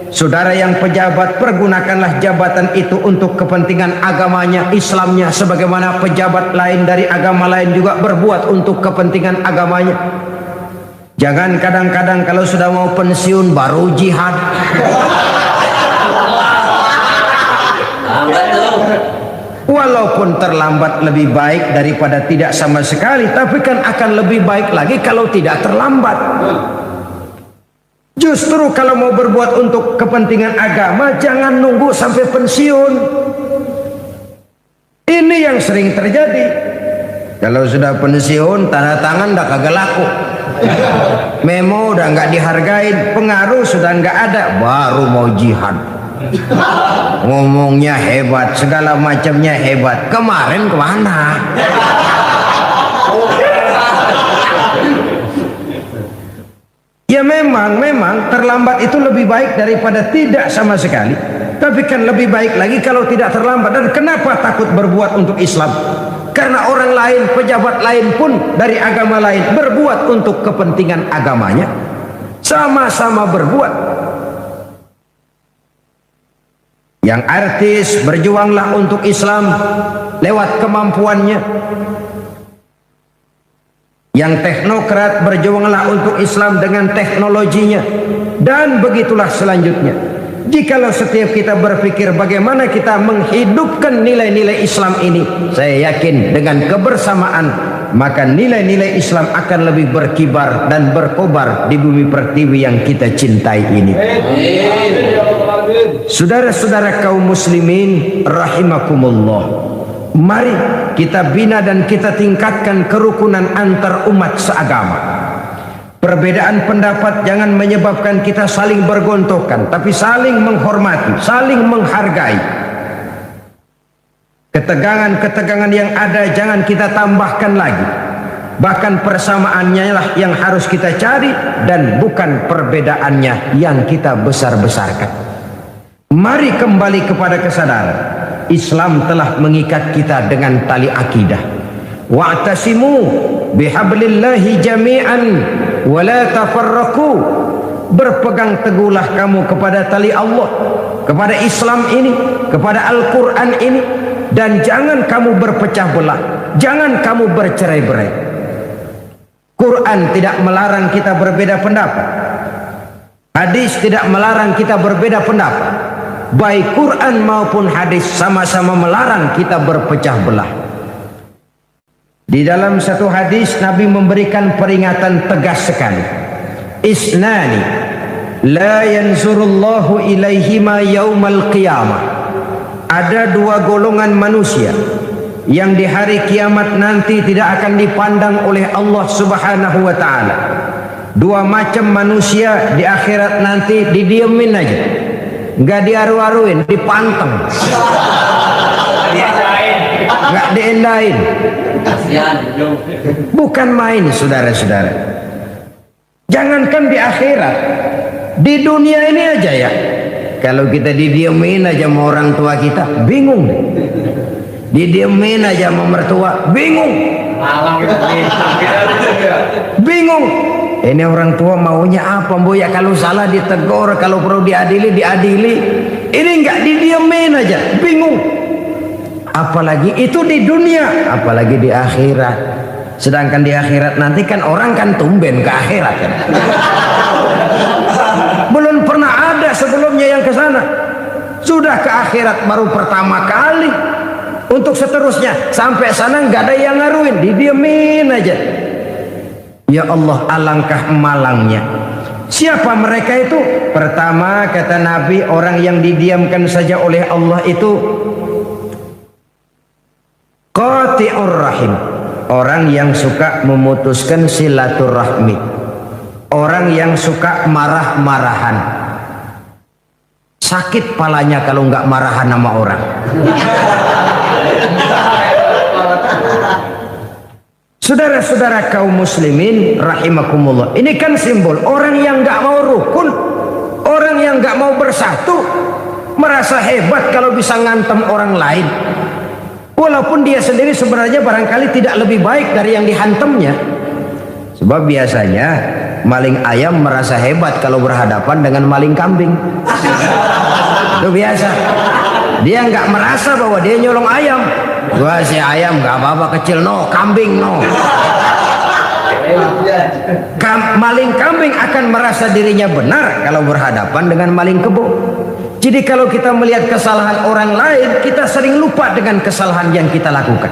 Saudara yang pejabat, pergunakanlah jabatan itu untuk kepentingan agamanya, Islamnya, sebagaimana pejabat lain dari agama lain juga berbuat untuk kepentingan agamanya. Jangan kadang-kadang kalau sudah mau pensiun baru jihad. Walaupun terlambat lebih baik daripada tidak sama sekali, tapi kan akan lebih baik lagi kalau tidak terlambat. Justru kalau mau berbuat untuk kepentingan agama, jangan nunggu sampai pensiun. Ini yang sering terjadi. Kalau sudah pensiun, tanda tangan udah kagak laku, memo udah nggak dihargain, pengaruh sudah nggak ada, baru mau jihad. Ngomongnya hebat, segala macamnya hebat. Kemarin kemana? Ya memang terlambat itu lebih baik daripada tidak sama sekali. Tapi kan lebih baik lagi kalau tidak terlambat. Dan kenapa takut berbuat untuk Islam? Karena orang lain, pejabat lain pun dari agama lain berbuat untuk kepentingan agamanya. Sama-sama berbuat. Yang artis berjuanglah untuk Islam lewat kemampuannya. Yang teknokrat berjuanglah untuk Islam dengan teknologinya. Dan begitulah selanjutnya. Jikalau setiap kita berpikir bagaimana kita menghidupkan nilai-nilai Islam ini, saya yakin dengan kebersamaan, maka nilai-nilai Islam akan lebih berkibar dan berkobar di bumi pertiwi yang kita cintai ini. Saudara-saudara kaum muslimin rahimakumullah, mari kita bina dan kita tingkatkan kerukunan antar umat seagama. Perbedaan pendapat jangan menyebabkan kita saling bergontokan, tapi saling menghormati, saling menghargai. Ketegangan-ketegangan yang ada jangan kita tambahkan lagi. Bahkan persamaannya lah yang harus kita cari, dan bukan perbedaannya yang kita besar-besarkan. Mari kembali kepada kesadaran Islam telah mengikat kita dengan tali akidah. Wa'tasimu bihablillahi jami'an wa la tafarraqu. Berpegang teguhlah kamu kepada tali Allah, kepada Islam ini, kepada Al-Quran ini, dan jangan kamu berpecah belah, jangan kamu bercerai-berai. Quran tidak melarang kita berbeda pendapat, hadis tidak melarang kita berbeda pendapat. Baik Quran maupun hadis sama-sama melarang kita berpecah belah. Di dalam satu hadis Nabi memberikan peringatan tegas sekali. Isnani la yanzurullahu ilaihima yaumal qiyamah. Ada dua golongan manusia yang di hari kiamat nanti tidak akan dipandang oleh Allah Subhanahu wa taala. Dua macam manusia di akhirat nanti didiemin aja, nggak diaru-aruin, dipanteng, nggak diendain. Bukan main, saudara-saudara. Jangankan di akhirat, di dunia ini aja ya, kalau kita didiemin aja sama orang tua kita, bingung. Didiemin aja sama mertua, bingung. Bingung. Ini orang tua maunya apa, Bu? Ya kalau salah ditegur, kalau perlu diadili, diadili. Ini nggak didiemin aja, bingung. Apalagi itu di dunia, apalagi di akhirat. Sedangkan di akhirat nanti kan orang kan tumben ke akhirat kan. Belum pernah ada sebelumnya yang ke sana. Sudah ke akhirat baru pertama kali. Untuk seterusnya sampai sana nggak ada yang ngaruin, didiemin aja. Ya Allah, alangkah malangnya. Siapa mereka itu? Pertama kata Nabi, orang yang didiamkan saja oleh Allah itu qati'ur rahim, orang yang suka memutuskan silaturahmi, orang yang suka marah-marahan. Sakit palanya kalau nggak marahan sama orang. Saudara-saudara kaum muslimin rahimakumullah, ini kan simbol orang yang nggak mau rukun, orang yang nggak mau bersatu, merasa hebat kalau bisa ngantem orang lain, walaupun dia sendiri sebenarnya barangkali tidak lebih baik dari yang dihantamnya. Sebab biasanya maling ayam merasa hebat kalau berhadapan dengan maling kambing. Itu biasa. Dia nggak merasa bahwa dia nyolong ayam. Gua si ayam nggak apa-apa kecil, no, kambing no. Maling kambing akan merasa dirinya benar kalau berhadapan dengan maling kebo. Jadi kalau kita melihat kesalahan orang lain, kita sering lupa dengan kesalahan yang kita lakukan.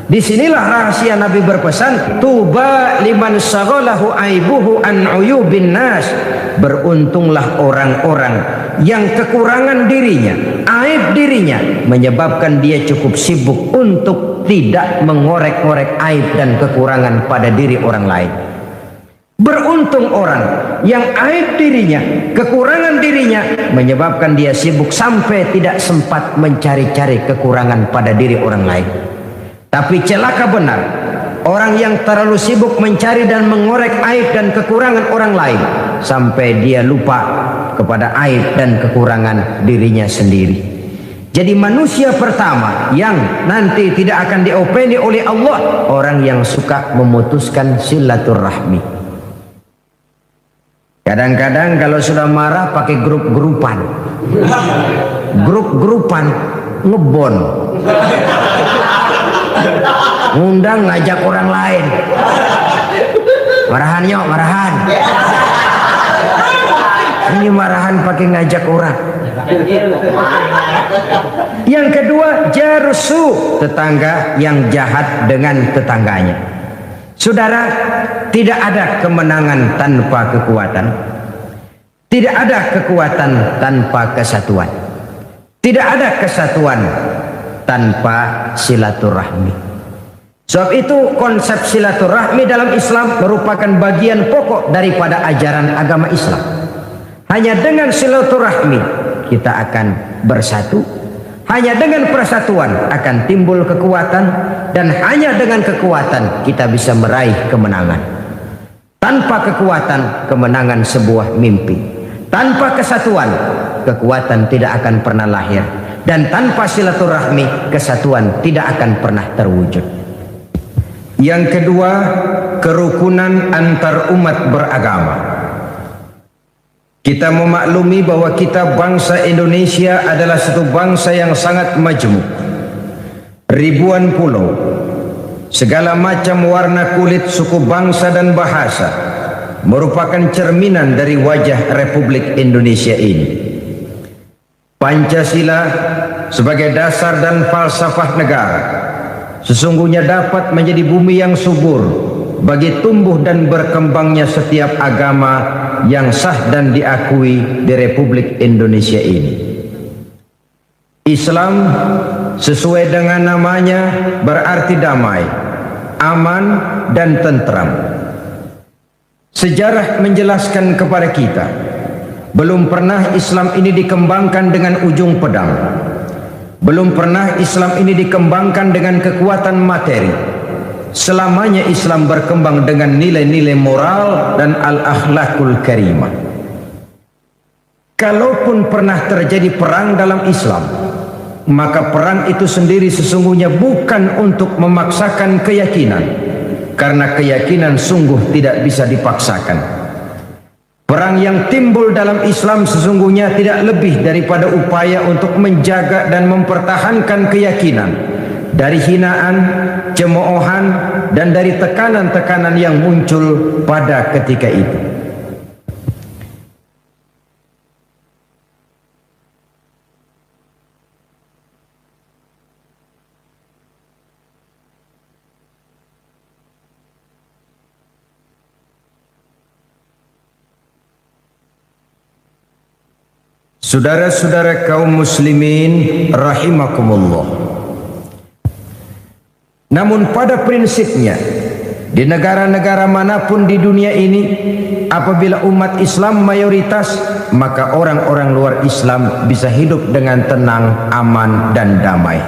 Disinilah rahasia Nabi berpesan, tuba liman saghalahu aibuhu an uyubin nas. Beruntunglah orang-orang yang kekurangan dirinya, aib dirinya menyebabkan dia cukup sibuk untuk tidak mengorek-ngorek aib dan kekurangan pada diri orang lain. Beruntung orang yang aib dirinya, kekurangan dirinya menyebabkan dia sibuk sampai tidak sempat mencari-cari kekurangan pada diri orang lain. Tapi celaka benar orang yang terlalu sibuk mencari dan mengorek aib dan kekurangan orang lain sampai dia lupa kepada aib dan kekurangan dirinya sendiri. Jadi manusia pertama yang nanti tidak akan diopeni oleh Allah, orang yang suka memutuskan silaturahmi. Kadang-kadang kalau sudah marah pakai grup-grupan, grup-grupan ngebon, ngundang ngajak orang lain, marahan yuk, marahan. Ini marahan pakai ngajak orang. Yang kedua, jarusu, tetangga yang jahat dengan tetangganya. Saudara, tidak ada kemenangan tanpa kekuatan. Tidak ada kekuatan tanpa kesatuan. Tidak ada kesatuan tanpa silaturahmi. Sebab itu konsep silaturahmi dalam Islam merupakan bagian pokok daripada ajaran agama Islam. Hanya dengan silaturahmi kita akan bersatu. Hanya dengan persatuan akan timbul kekuatan, dan hanya dengan kekuatan kita bisa meraih kemenangan. Tanpa kekuatan, kemenangan sebuah mimpi. Tanpa kesatuan, kekuatan tidak akan pernah lahir. Dan tanpa silaturahmi, kesatuan tidak akan pernah terwujud. Yang kedua, kerukunan antar umat beragama. Kita memaklumi bahwa kita bangsa Indonesia adalah satu bangsa yang sangat majemuk. Ribuan pulau, segala macam warna kulit, suku bangsa dan bahasa merupakan cerminan dari wajah Republik Indonesia ini. Pancasila sebagai dasar dan falsafah negara sesungguhnya dapat menjadi bumi yang subur bagi tumbuh dan berkembangnya setiap agama yang sah dan diakui di Republik Indonesia ini. Islam sesuai dengan namanya berarti damai, aman dan tentram. Sejarah menjelaskan kepada kita, belum pernah Islam ini dikembangkan dengan ujung pedang. Belum pernah Islam ini dikembangkan dengan kekuatan materi. Selamanya Islam berkembang dengan nilai-nilai moral dan al-akhlakul karimah. Kalaupun pernah terjadi perang dalam Islam, maka perang itu sendiri sesungguhnya bukan untuk memaksakan keyakinan, karena keyakinan sungguh tidak bisa dipaksakan. Perang yang timbul dalam Islam sesungguhnya tidak lebih daripada upaya untuk menjaga dan mempertahankan keyakinan dari hinaan, cemoohan, dan dari tekanan-tekanan yang muncul pada ketika itu. Saudara-saudara kaum muslimin rahimakumullah. Namun pada prinsipnya, di negara-negara manapun di dunia ini, apabila umat Islam mayoritas, maka orang-orang luar Islam bisa hidup dengan tenang, aman dan damai.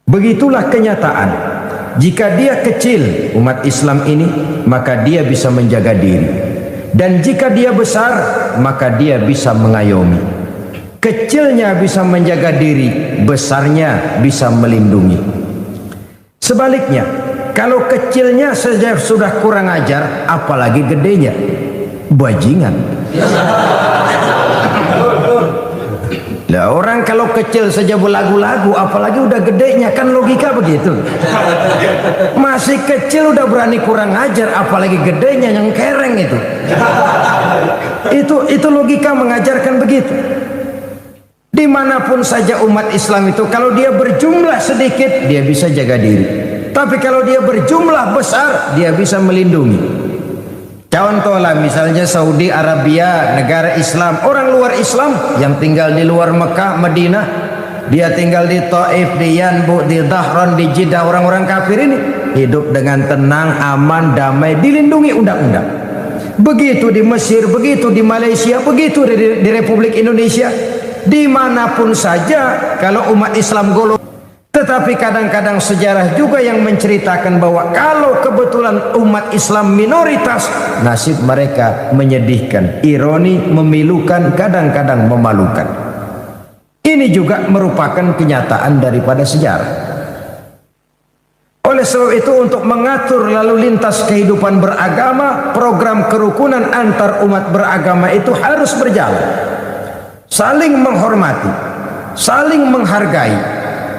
Begitulah kenyataan. Jika dia kecil umat Islam ini, maka dia bisa menjaga diri. Dan jika dia besar, maka dia bisa mengayomi. Kecilnya bisa menjaga diri, besarnya bisa melindungi. Sebaliknya, kalau kecilnya saja sudah kurang ajar, apalagi gedenya, bajingan. Lah orang kalau kecil saja belagu-lagu, apalagi udah gedenya, kan logika begitu. Masih kecil udah berani kurang ajar, apalagi gedenya yang kereng itu. Itu logika mengajarkan begitu. Dimanapun saja umat Islam itu, kalau dia berjumlah sedikit, dia bisa jaga diri. Tapi kalau dia berjumlah besar, dia bisa melindungi. Contohlah misalnya Saudi Arabia, negara Islam, orang luar Islam yang tinggal di luar Mekah, Madinah, dia tinggal di Taif, di Yanbu, di Dhahran, di Jeddah, orang-orang kafir ini hidup dengan tenang, aman, damai, dilindungi undang-undang. Begitu di Mesir, begitu di Malaysia, begitu di Republik Indonesia. Dimanapun saja kalau umat Islam golong. Tetapi kadang-kadang sejarah juga yang menceritakan bahwa kalau kebetulan umat Islam minoritas, nasib mereka menyedihkan, ironi, memilukan, kadang-kadang memalukan. Ini juga merupakan kenyataan daripada sejarah. Oleh sebab itu, untuk mengatur lalu lintas kehidupan beragama, program kerukunan antar umat beragama itu harus berjalan. Saling menghormati, saling menghargai,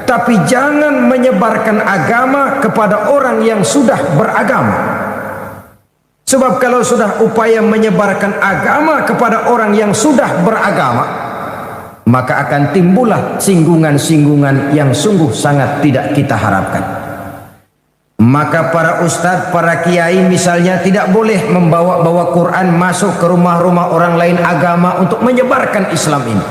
tapi jangan menyebarkan agama kepada orang yang sudah beragama. Sebab kalau sudah upaya menyebarkan agama kepada orang yang sudah beragama, maka akan timbullah singgungan-singgungan yang sungguh sangat tidak kita harapkan. Maka para ustadz, para kiai misalnya tidak boleh membawa-bawa Quran masuk ke rumah-rumah orang lain agama untuk menyebarkan Islam ini.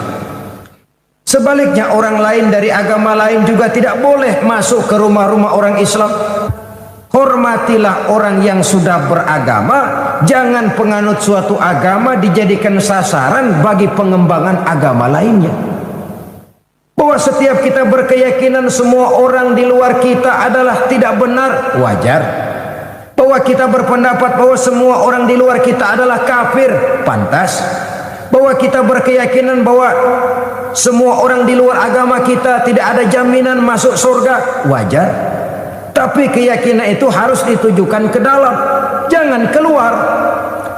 Sebaliknya orang lain dari agama lain juga tidak boleh masuk ke rumah-rumah orang Islam. Hormatilah orang yang sudah beragama, jangan penganut suatu agama dijadikan sasaran bagi pengembangan agama lainnya. Bahwa setiap kita berkeyakinan semua orang di luar kita adalah tidak benar, wajar. Bahwa kita berpendapat bahwa semua orang di luar kita adalah kafir, pantas. Bahwa kita berkeyakinan bahwa semua orang di luar agama kita tidak ada jaminan masuk surga, wajar. Tapi keyakinan itu harus ditujukan ke dalam, jangan keluar.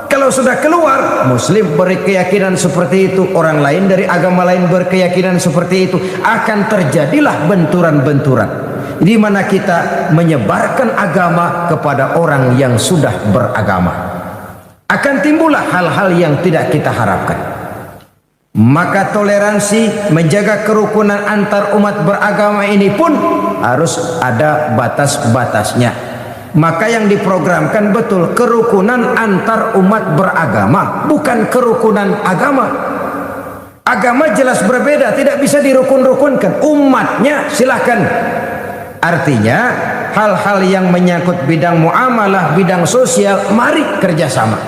Kalau sudah keluar, Muslim berkeyakinan seperti itu, orang lain dari agama lain berkeyakinan seperti itu, akan terjadilah benturan-benturan, di mana kita menyebarkan agama kepada orang yang sudah beragama. Akan timbullah hal-hal yang tidak kita harapkan. Maka toleransi, menjaga kerukunan antar umat beragama ini pun harus ada batas-batasnya. Maka yang diprogramkan betul kerukunan antar umat beragama, bukan kerukunan agama. Agama jelas berbeda, tidak bisa dirukun-rukunkan. Umatnya silahkan. Artinya hal-hal yang menyangkut bidang muamalah, bidang sosial, mari kerjasama.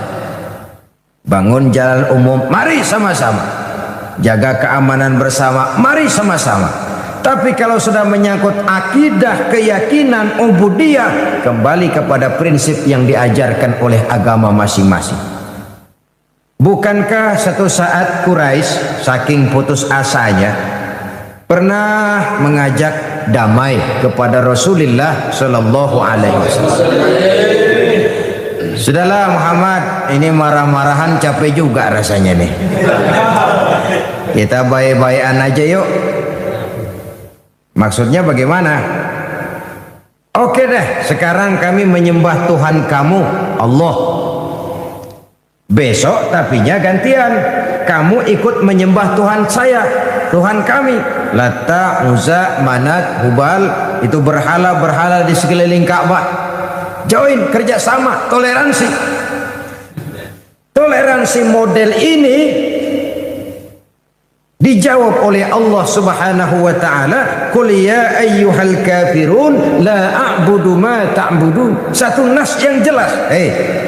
Bangun jalan umum, mari sama-sama. Jaga keamanan bersama, mari sama-sama. Tapi kalau sudah menyangkut akidah, keyakinan, ubudiyah, kembali kepada prinsip yang diajarkan oleh agama masing-masing. Bukankah satu saat Quraisy saking putus asanya pernah mengajak damai kepada Rasulullah Shallallahu Alaihi Wasallam? Sudahlah Muhammad, ini marah-marahan capek juga rasanya nih. Kita baik-baikan aja yuk. Maksudnya bagaimana? Oke deh, sekarang kami menyembah Tuhan kamu, Allah. Besok tapinya gantian, kamu ikut menyembah Tuhan saya, Tuhan kami. Lata, Uzza, Manat, Hubal, itu berhala-berhala di sekeliling Ka'bah. Join, kerjasama, toleransi. Toleransi model ini dijawab oleh Allah Subhanahu wa taala, "Qul ya ayyuhal kafirun la a'budu ma ta'budun." Satu nas yang jelas.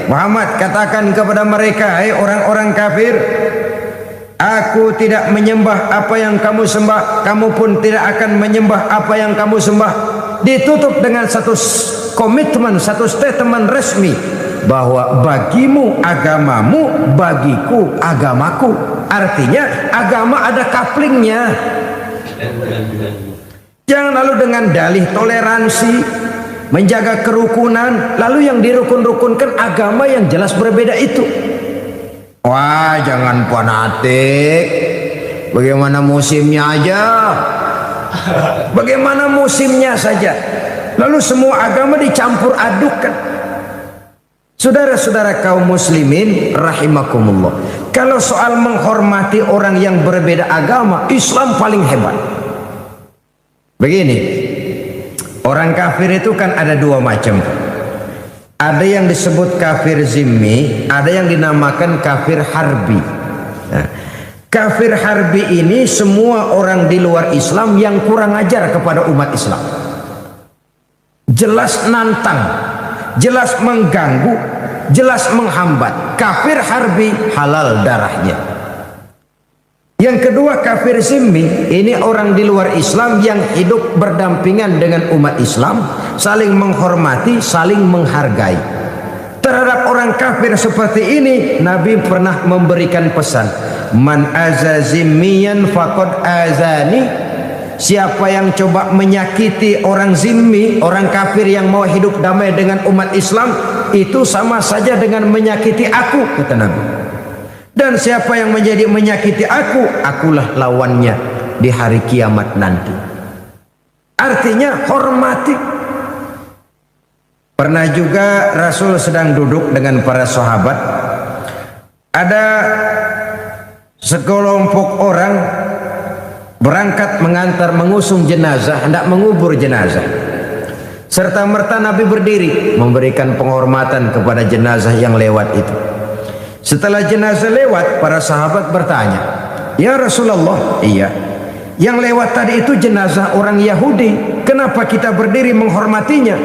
Muhammad, katakan kepada mereka, orang-orang kafir, aku tidak menyembah apa yang kamu sembah, kamu pun tidak akan menyembah apa yang kamu sembah. Ditutup dengan satu komitmen, satu statement resmi bahwa bagimu agamamu, bagiku agamaku. Artinya agama ada kaplingnya. Jangan lalu dengan dalih toleransi, menjaga kerukunan, lalu yang dirukun-rukunkan agama yang jelas berbeda itu. Wah, jangan fanatik. Bagaimana musimnya aja. Bagaimana musimnya saja. Lalu semua agama dicampur adukkan. Saudara-saudara kaum muslimin rahimakumullah, kalau soal menghormati orang yang berbeda agama, Islam paling hebat. Begini, orang kafir itu kan ada dua macam. Ada yang disebut kafir zimmi, ada yang dinamakan kafir harbi. Nah, kafir harbi ini semua orang di luar Islam yang kurang ajar kepada umat Islam. Jelas nantang, jelas mengganggu, jelas menghambat. Kafir harbi, halal darahnya. Yang kedua kafir zimmi, ini orang di luar Islam yang hidup berdampingan dengan umat Islam, saling menghormati, saling menghargai. Terhadap orang kafir seperti ini, Nabi pernah memberikan pesan, man aza zimmiyan faqad azani. Siapa yang coba menyakiti orang zimmi, orang kafir yang mau hidup damai dengan umat Islam, itu sama saja dengan menyakiti aku, kata Nabi. Dan siapa yang menjadi menyakiti aku, akulah lawannya di hari kiamat nanti. Artinya hormati. Pernah juga Rasul sedang duduk dengan para sahabat, ada sekelompok orang berangkat mengantar mengusung jenazah, hendak mengubur jenazah. Serta merta Nabi berdiri memberikan penghormatan kepada jenazah yang lewat itu. Setelah jenazah lewat, para sahabat bertanya, "Ya Rasulullah, iya, yang lewat tadi itu jenazah orang Yahudi, kenapa kita berdiri menghormatinya?"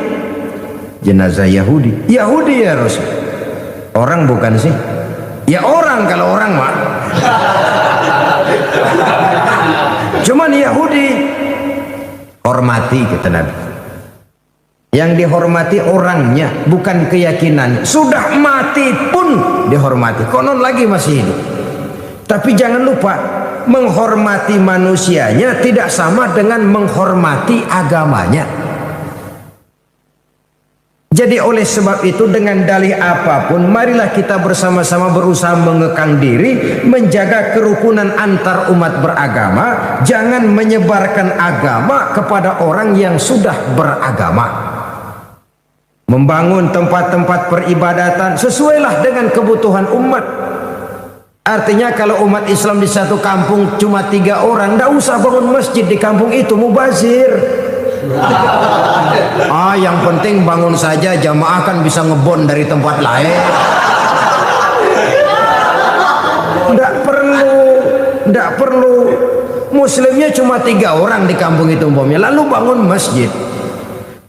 Jenazah Yahudi. Yahudi ya Rasul. Orang bukan sih? Ya orang, kalau orang mah. Cuman Yahudi. Hormati, kata Nabi. Yang dihormati orangnya, bukan keyakinan. Sudah mati pun dihormati. Konon lagi masih hidup. Tapi jangan lupa, menghormati manusianya tidak sama dengan menghormati agamanya. Jadi oleh sebab itu, dengan dalih apapun, marilah kita bersama-sama berusaha mengekang diri, menjaga kerukunan antar umat beragama. Jangan menyebarkan agama kepada orang yang sudah beragama. Membangun tempat-tempat peribadatan sesuailah dengan kebutuhan umat. Artinya kalau umat Islam di satu kampung cuma 3 orang, tidak usah bangun masjid di kampung itu, mubazir. Yang penting bangun saja, jamaah kan bisa ngebon dari tempat lain. Tidak perlu Muslimnya cuma 3 orang di kampung itu umpamanya, lalu bangun masjid.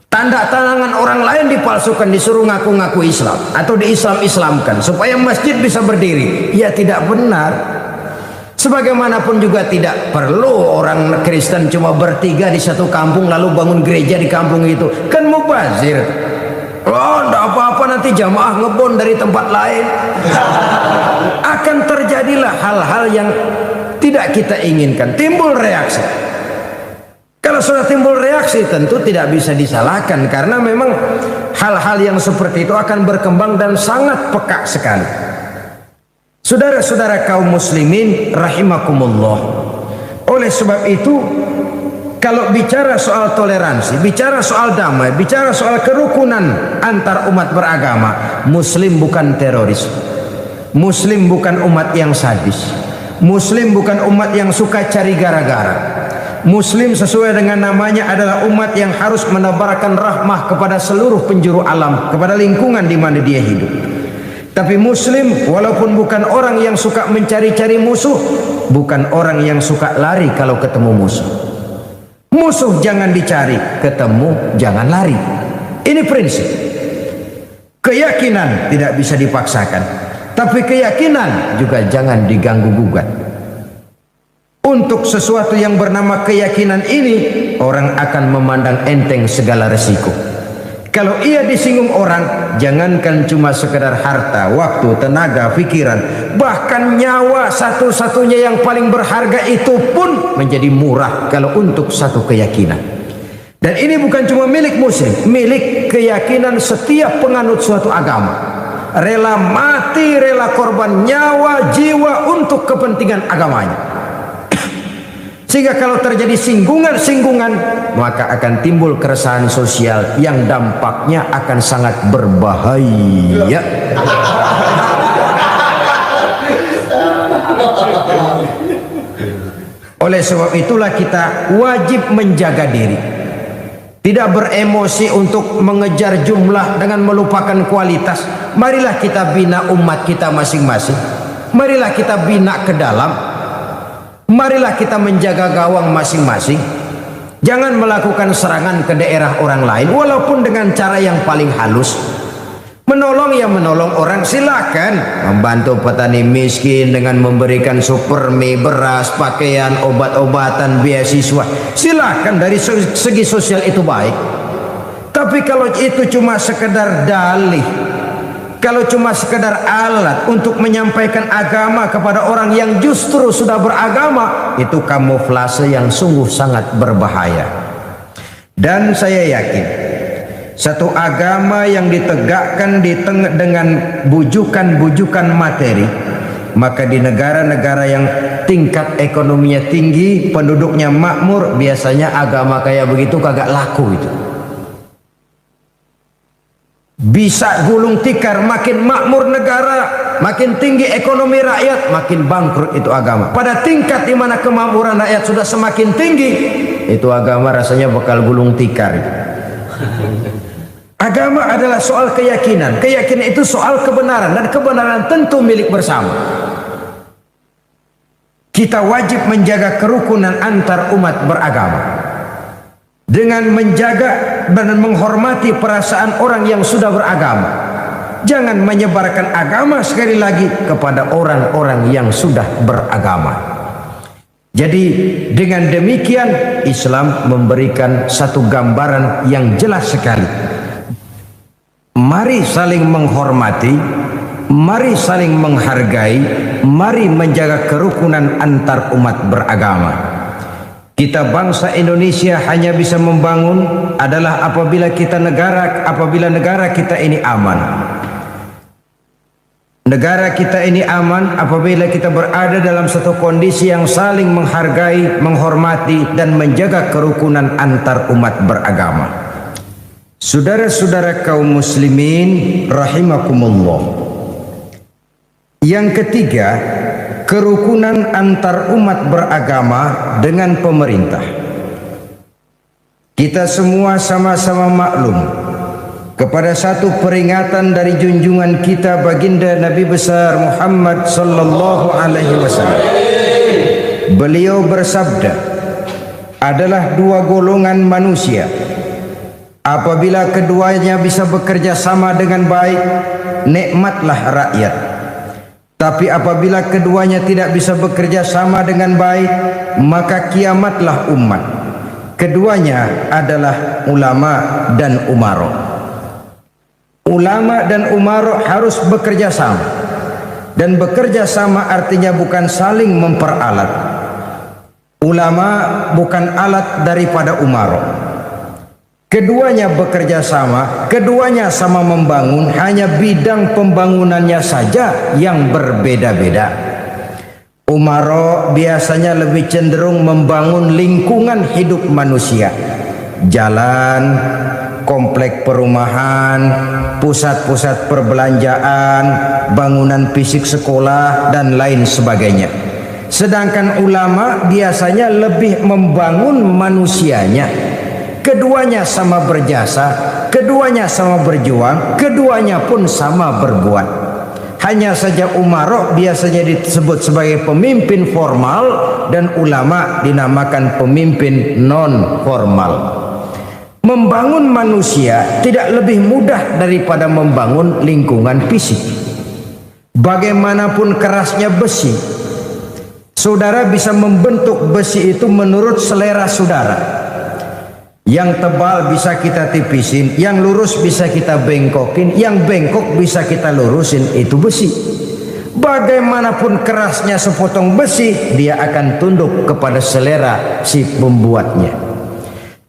Tanda tangan orang lain dipalsukan, disuruh ngaku-ngaku Islam atau di-Islam-Islamkan supaya masjid bisa berdiri. Ya tidak benar. Sebagaimanapun juga tidak perlu orang Kristen cuma bertiga di satu kampung lalu bangun gereja di kampung itu. Kan mubazir. Oh, enggak apa-apa, nanti jamaah ngebon dari tempat lain. Akan terjadilah hal-hal yang tidak kita inginkan, timbul reaksi. Kalau sudah timbul reaksi tentu tidak bisa disalahkan, karena memang hal-hal yang seperti itu akan berkembang dan sangat peka sekali. Saudara-saudara kaum muslimin rahimakumullah. Oleh sebab itu, kalau bicara soal toleransi, bicara soal damai, bicara soal kerukunan antar umat beragama, Muslim bukan teroris. Muslim bukan umat yang sadis. Muslim bukan umat yang suka cari gara-gara. Muslim sesuai dengan namanya adalah umat yang harus menebarkan rahmah kepada seluruh penjuru alam, kepada lingkungan di mana dia hidup. Tapi Muslim walaupun bukan orang yang suka mencari-cari musuh, bukan orang yang suka lari kalau ketemu musuh. Musuh jangan dicari, ketemu jangan lari. Ini prinsip. Keyakinan tidak bisa dipaksakan, tapi keyakinan juga jangan diganggu-gugat. Untuk sesuatu yang bernama keyakinan ini, orang akan memandang enteng segala resiko. Kalau ia disinggung orang, jangankan cuma sekedar harta, waktu, tenaga, pikiran, bahkan nyawa satu-satunya yang paling berharga itu pun menjadi murah kalau untuk satu keyakinan. Dan ini bukan cuma milik Muslim, milik keyakinan setiap penganut suatu agama. Rela mati, rela korban nyawa, jiwa untuk kepentingan agamanya. Sehingga kalau terjadi singgungan-singgungan, maka akan timbul keresahan sosial yang dampaknya akan sangat berbahaya. Oleh sebab itulah kita wajib menjaga diri. Tidak beremosi untuk mengejar jumlah dengan melupakan kualitas. Marilah kita bina umat kita masing-masing. Marilah kita bina ke dalam. Marilah kita menjaga gawang masing-masing. Jangan melakukan serangan ke daerah orang lain walaupun dengan cara yang paling halus. Menolong ya menolong orang, silakan. Membantu petani miskin dengan memberikan supermi, beras, pakaian, obat-obatan, beasiswa, silakan. Dari segi sosial itu baik. Tapi kalau itu cuma sekedar dalih, kalau cuma sekedar alat untuk menyampaikan agama kepada orang yang justru sudah beragama, itu kamuflase yang sungguh sangat berbahaya. Dan saya yakin satu agama yang ditegakkan dengan bujukan-bujukan materi, maka di negara-negara yang tingkat ekonominya tinggi, penduduknya makmur, biasanya agama kayak begitu kagak laku itu. Bisa gulung tikar, makin makmur negara, makin tinggi ekonomi rakyat, makin bangkrut itu agama. Pada tingkat di mana kemakmuran rakyat sudah semakin tinggi, itu agama rasanya bakal gulung tikar. Agama adalah soal keyakinan. Keyakinan itu soal kebenaran, dan kebenaran tentu milik bersama. Kita wajib menjaga kerukunan antar umat beragama dengan menjaga dan menghormati perasaan orang yang sudah beragama. Jangan menyebarkan agama sekali lagi kepada orang-orang yang sudah beragama. Jadi dengan demikian Islam memberikan satu gambaran yang jelas sekali. Mari saling menghormati, mari saling menghargai, mari menjaga kerukunan antar umat beragama. Kita bangsa Indonesia hanya bisa membangun adalah apabila negara kita ini aman. Negara kita ini aman apabila kita berada dalam satu kondisi yang saling menghargai, menghormati, dan menjaga kerukunan antar umat beragama. Saudara-saudara kaum muslimin rahimakumullah. Yang ketiga, kerukunan antar umat beragama dengan pemerintah. Kita semua sama-sama maklum kepada satu peringatan dari junjungan kita baginda Nabi besar Muhammad sallallahu alaihi wasallam, beliau bersabda, adalah dua golongan manusia. Apabila keduanya bisa bekerja sama dengan baik, nikmatlah rakyat. Tapi apabila keduanya tidak bisa bekerja sama dengan baik, maka kiamatlah umat. Keduanya adalah ulama dan umaro. Ulama dan umaro harus bekerja sama. Dan bekerja sama artinya bukan saling memperalat. Ulama bukan alat daripada umaro. Keduanya bekerja sama, keduanya sama membangun, hanya bidang pembangunannya saja yang berbeda-beda. Umaro biasanya lebih cenderung membangun lingkungan hidup manusia. Jalan, komplek perumahan, pusat-pusat perbelanjaan, bangunan fisik sekolah, dan lain sebagainya. Sedangkan ulama biasanya lebih membangun manusianya. Keduanya sama berjasa, keduanya sama berjuang, keduanya pun sama berbuat. Hanya saja umaro biasanya disebut sebagai pemimpin formal dan ulama dinamakan pemimpin non formal. Membangun manusia tidak lebih mudah daripada membangun lingkungan fisik. Bagaimanapun kerasnya besi, saudara bisa membentuk besi itu menurut selera saudara. Yang tebal bisa kita tipisin, yang lurus bisa kita bengkokin, yang bengkok bisa kita lurusin, itu besi. Bagaimanapun kerasnya sepotong besi, dia akan tunduk kepada selera si pembuatnya.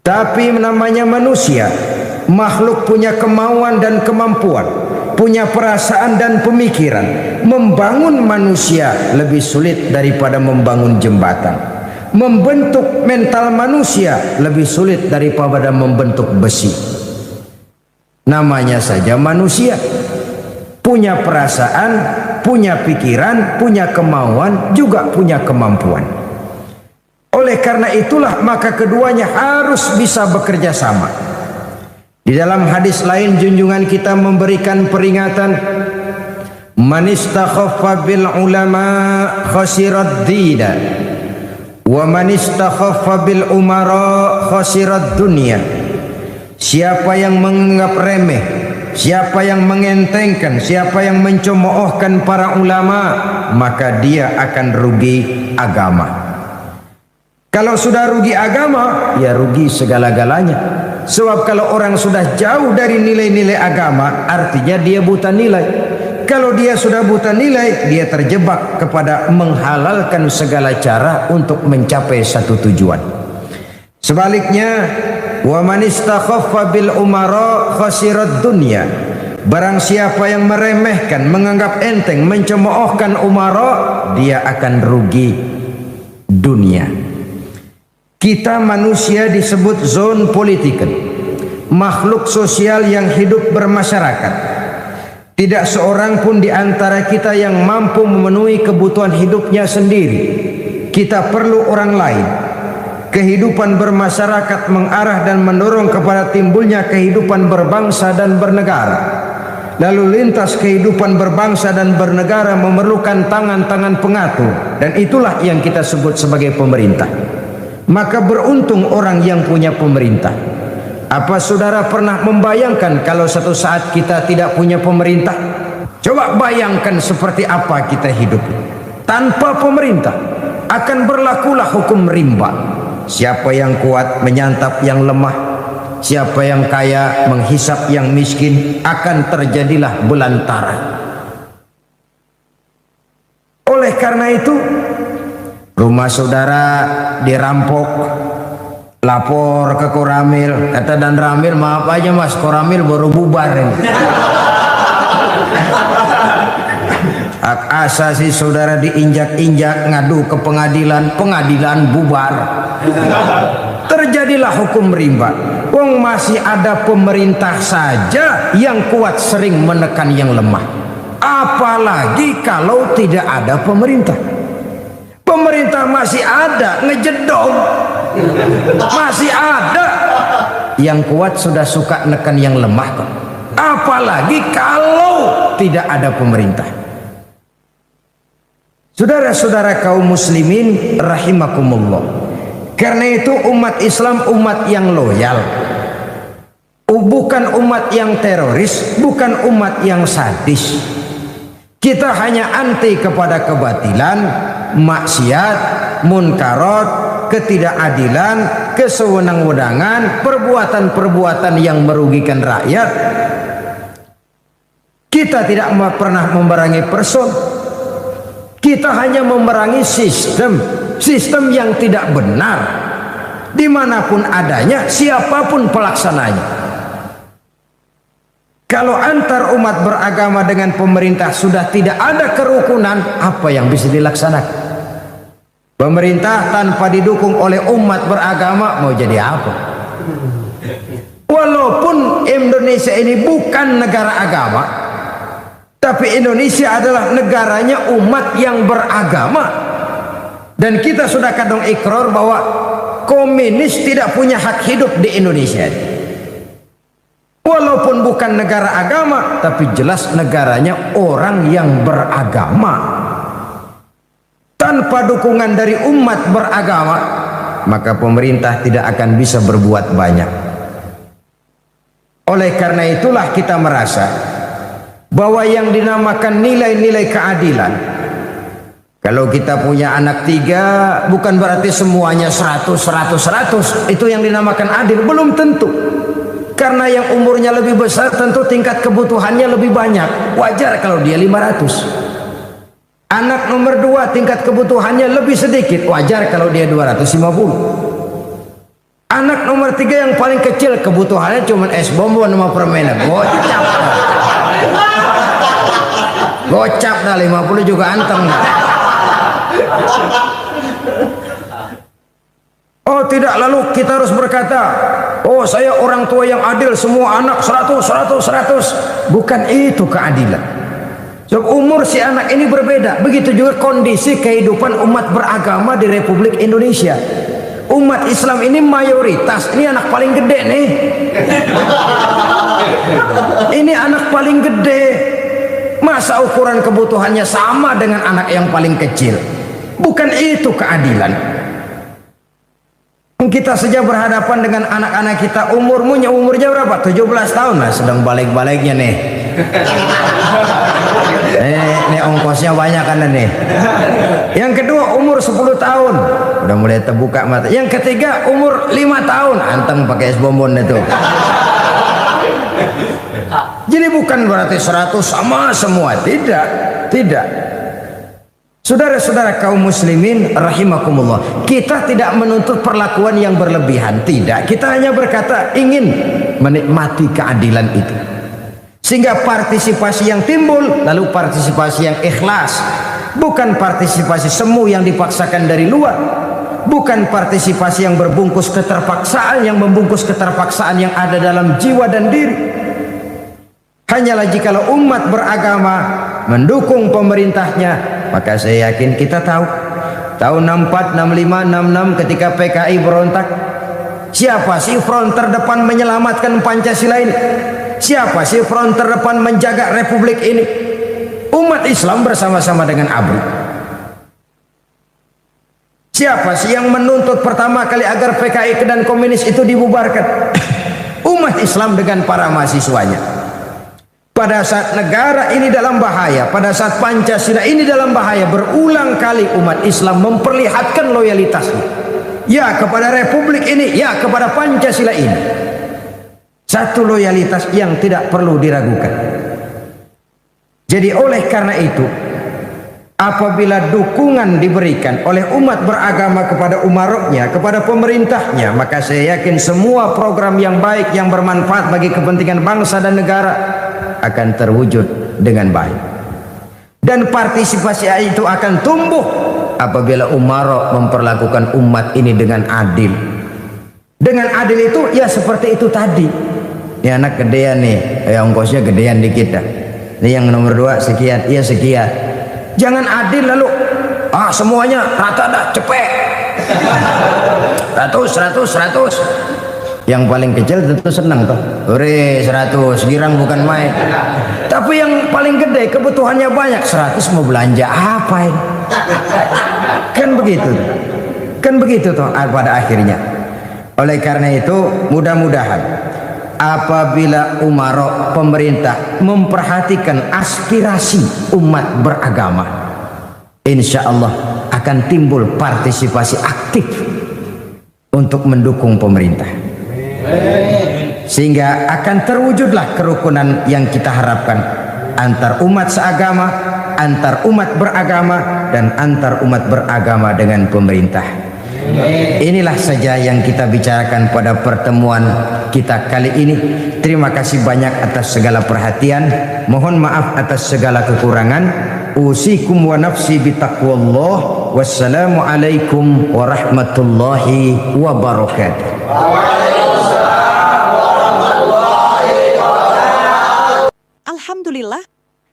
Tapi namanya manusia, makhluk punya kemauan dan kemampuan, punya perasaan dan pemikiran. Membangun manusia lebih sulit daripada membangun jembatan. Membentuk mental manusia lebih sulit daripada membentuk besi. Namanya saja manusia, punya perasaan, punya pikiran, punya kemauan, juga punya kemampuan. Oleh karena itulah maka keduanya harus bisa bekerja sama. Di dalam hadis lain junjungan kita memberikan peringatan, man istakhaffa bil ulama khasirad dina, wa man istakhaffa bil umara khasirad dunya. Siapa yang menganggap remeh, siapa yang mengentengkan, siapa yang mencemoohkan para ulama, maka dia akan rugi agama. Kalau sudah rugi agama, ya rugi segala-galanya. Sebab kalau orang sudah jauh dari nilai-nilai agama, artinya dia buta nilai. Kalau dia sudah buta nilai, dia terjebak kepada menghalalkan segala cara untuk mencapai satu tujuan. Sebaliknya, wa man istakhaffa bil umara khasirad dunya. Barang siapa yang meremehkan, menganggap enteng, mencemoohkan umara, dia akan rugi dunia. Kita manusia disebut zon politiken, makhluk sosial yang hidup bermasyarakat. Tidak seorang pun di antara kita yang mampu memenuhi kebutuhan hidupnya sendiri. Kita perlu orang lain. Kehidupan bermasyarakat mengarah dan mendorong kepada timbulnya kehidupan berbangsa dan bernegara. Lalu lintas kehidupan berbangsa dan bernegara memerlukan tangan-tangan pengatur, dan itulah yang kita sebut sebagai pemerintah. Maka beruntung orang yang punya pemerintah. Apa saudara pernah membayangkan kalau satu saat kita tidak punya pemerintah? Coba bayangkan seperti apa kita hidup tanpa pemerintah. Akan berlakulah hukum rimba. Siapa yang kuat menyantap yang lemah, siapa yang kaya menghisap yang miskin, akan terjadilah belantara. Oleh karena itu, rumah saudara dirampok, lapor ke Koramil, kata Dan Ramil, maaf aja mas, Koramil baru bubar ini. Hak asasi saudara diinjak-injak, ngadu ke pengadilan, pengadilan bubar. Terjadilah hukum rimba. Wong masih ada pemerintah saja yang kuat sering menekan yang lemah, apalagi kalau tidak ada pemerintah. Pemerintah masih ada ngejedong, masih ada yang kuat sudah suka nekan yang lemah kok. Apalagi kalau tidak ada pemerintah. Saudara-saudara kaum muslimin rahimakumullah, karena itu umat Islam umat yang loyal, bukan umat yang teroris, bukan umat yang sadis. Kita hanya anti kepada kebatilan, maksiat, munkarat, ketidakadilan, kesewenang-wenangan, perbuatan-perbuatan yang merugikan rakyat. Kita tidak pernah memerangi person. Kita hanya memerangi sistem yang tidak benar, dimanapun adanya, siapapun pelaksananya. Kalau antar umat beragama dengan pemerintah sudah tidak ada kerukunan, apa yang bisa dilaksanakan? Pemerintah tanpa didukung oleh umat beragama mau jadi apa? Walaupun Indonesia ini bukan negara agama, tapi Indonesia adalah negaranya umat yang beragama. Dan kita sudah kadang ikrar bahwa komunis tidak punya hak hidup di Indonesia. Walaupun bukan negara agama, tapi jelas negaranya orang yang beragama. Tanpa dukungan dari umat beragama, maka pemerintah tidak akan bisa berbuat banyak. Oleh karena itulah kita merasa bahwa yang dinamakan nilai-nilai keadilan, kalau kita punya anak 3, bukan berarti semuanya 100. Itu yang dinamakan adil, belum tentu. Karena yang umurnya lebih besar tentu tingkat kebutuhannya lebih banyak, wajar kalau dia 500. Anak nomor 2 tingkat kebutuhannya lebih sedikit, wajar kalau dia 250. Anak nomor 3 yang paling kecil kebutuhannya cuma es bonbon sama permen, gocap dah 50 juga anteng. Oh tidak, lalu kita harus berkata, oh saya orang tua yang adil, semua anak 100. Bukan itu keadilan. Sebab umur si anak ini berbeda. Begitu juga kondisi kehidupan umat beragama di Republik Indonesia. Umat Islam ini mayoritas, ini anak paling gede nih. Ini anak paling gede. Masa ukuran kebutuhannya sama dengan anak yang paling kecil? Bukan itu keadilan. Kita saja berhadapan dengan anak-anak kita, umurnya berapa? 17 tahun lah, sedang balik-baliknya nih. Ini ongkosnya banyak kan nih. Yang kedua umur 10 tahun, udah mulai terbuka mata. Yang ketiga umur 5 tahun, anteng pakai es bonbon itu. Jadi bukan berarti 100 sama semua, tidak. Saudara-saudara kaum muslimin rahimakumullah, kita tidak menuntut perlakuan yang berlebihan, tidak. Kita hanya berkata ingin menikmati keadilan itu. Sehingga partisipasi yang timbul, lalu partisipasi yang ikhlas, bukan partisipasi semu yang dipaksakan dari luar, bukan partisipasi yang berbungkus keterpaksaan, yang membungkus keterpaksaan yang ada dalam jiwa dan diri. Hanyalah jikalau umat beragama mendukung pemerintahnya, maka saya yakin kita tahu tahun 64, 65, 66 ketika PKI berontak, siapa sih front terdepan menyelamatkan Pancasila ini? Siapa sih front terdepan menjaga republik ini? Umat Islam bersama-sama dengan ABRI. Siapa sih yang menuntut pertama kali agar PKI dan komunis itu dibubarkan? Umat Islam dengan para mahasiswanya. Pada saat negara ini dalam bahaya, pada saat Pancasila ini dalam bahaya, berulang kali umat Islam memperlihatkan loyalitasnya. Ya kepada republik ini, ya kepada Pancasila ini. Satu loyalitas yang tidak perlu diragukan. Jadi oleh karena itu, apabila dukungan diberikan oleh umat beragama kepada umaroknya, kepada pemerintahnya, maka saya yakin semua program yang baik, yang bermanfaat bagi kepentingan bangsa dan negara akan terwujud dengan baik. Dan partisipasi itu akan tumbuh apabila umarok memperlakukan umat ini dengan adil. Dengan adil itu ya seperti itu tadi. Ini anak gedean nih, ongkosnya gedean dikit dah. Ini yang nomor 2 sekian, iya sekian. Jangan adil lalu semuanya rata dah, cepet. 100. Yang paling kecil tentu senang tuh. Hore 100, girang bukan main. Tapi yang paling gede kebutuhannya banyak, 100 mau belanja apa ini? Kan begitu toh pada akhirnya. Oleh karena itu mudah-mudahan apabila umara pemerintah memperhatikan aspirasi umat beragama, insya Allah akan timbul partisipasi aktif untuk mendukung pemerintah, sehingga akan terwujudlah kerukunan yang kita harapkan antar umat seagama, antar umat beragama, dan antar umat beragama dengan pemerintah. Inilah saja yang kita bicarakan pada pertemuan kita kali ini. Terima kasih banyak atas segala perhatian. Mohon maaf atas segala kekurangan. Usikum wa nafsi bitaqwallah. Wassalamualaikum warahmatullahi wabarakatuh. Alhamdulillah,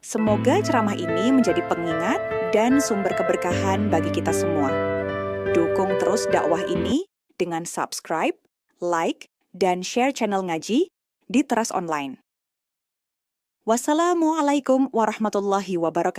semoga ceramah ini menjadi pengingat dan sumber keberkahan bagi kita semua. Dukung terus dakwah ini dengan subscribe, like, dan share channel ngaji di Teras Online. Wassalamualaikum warahmatullahi wabarakatuh.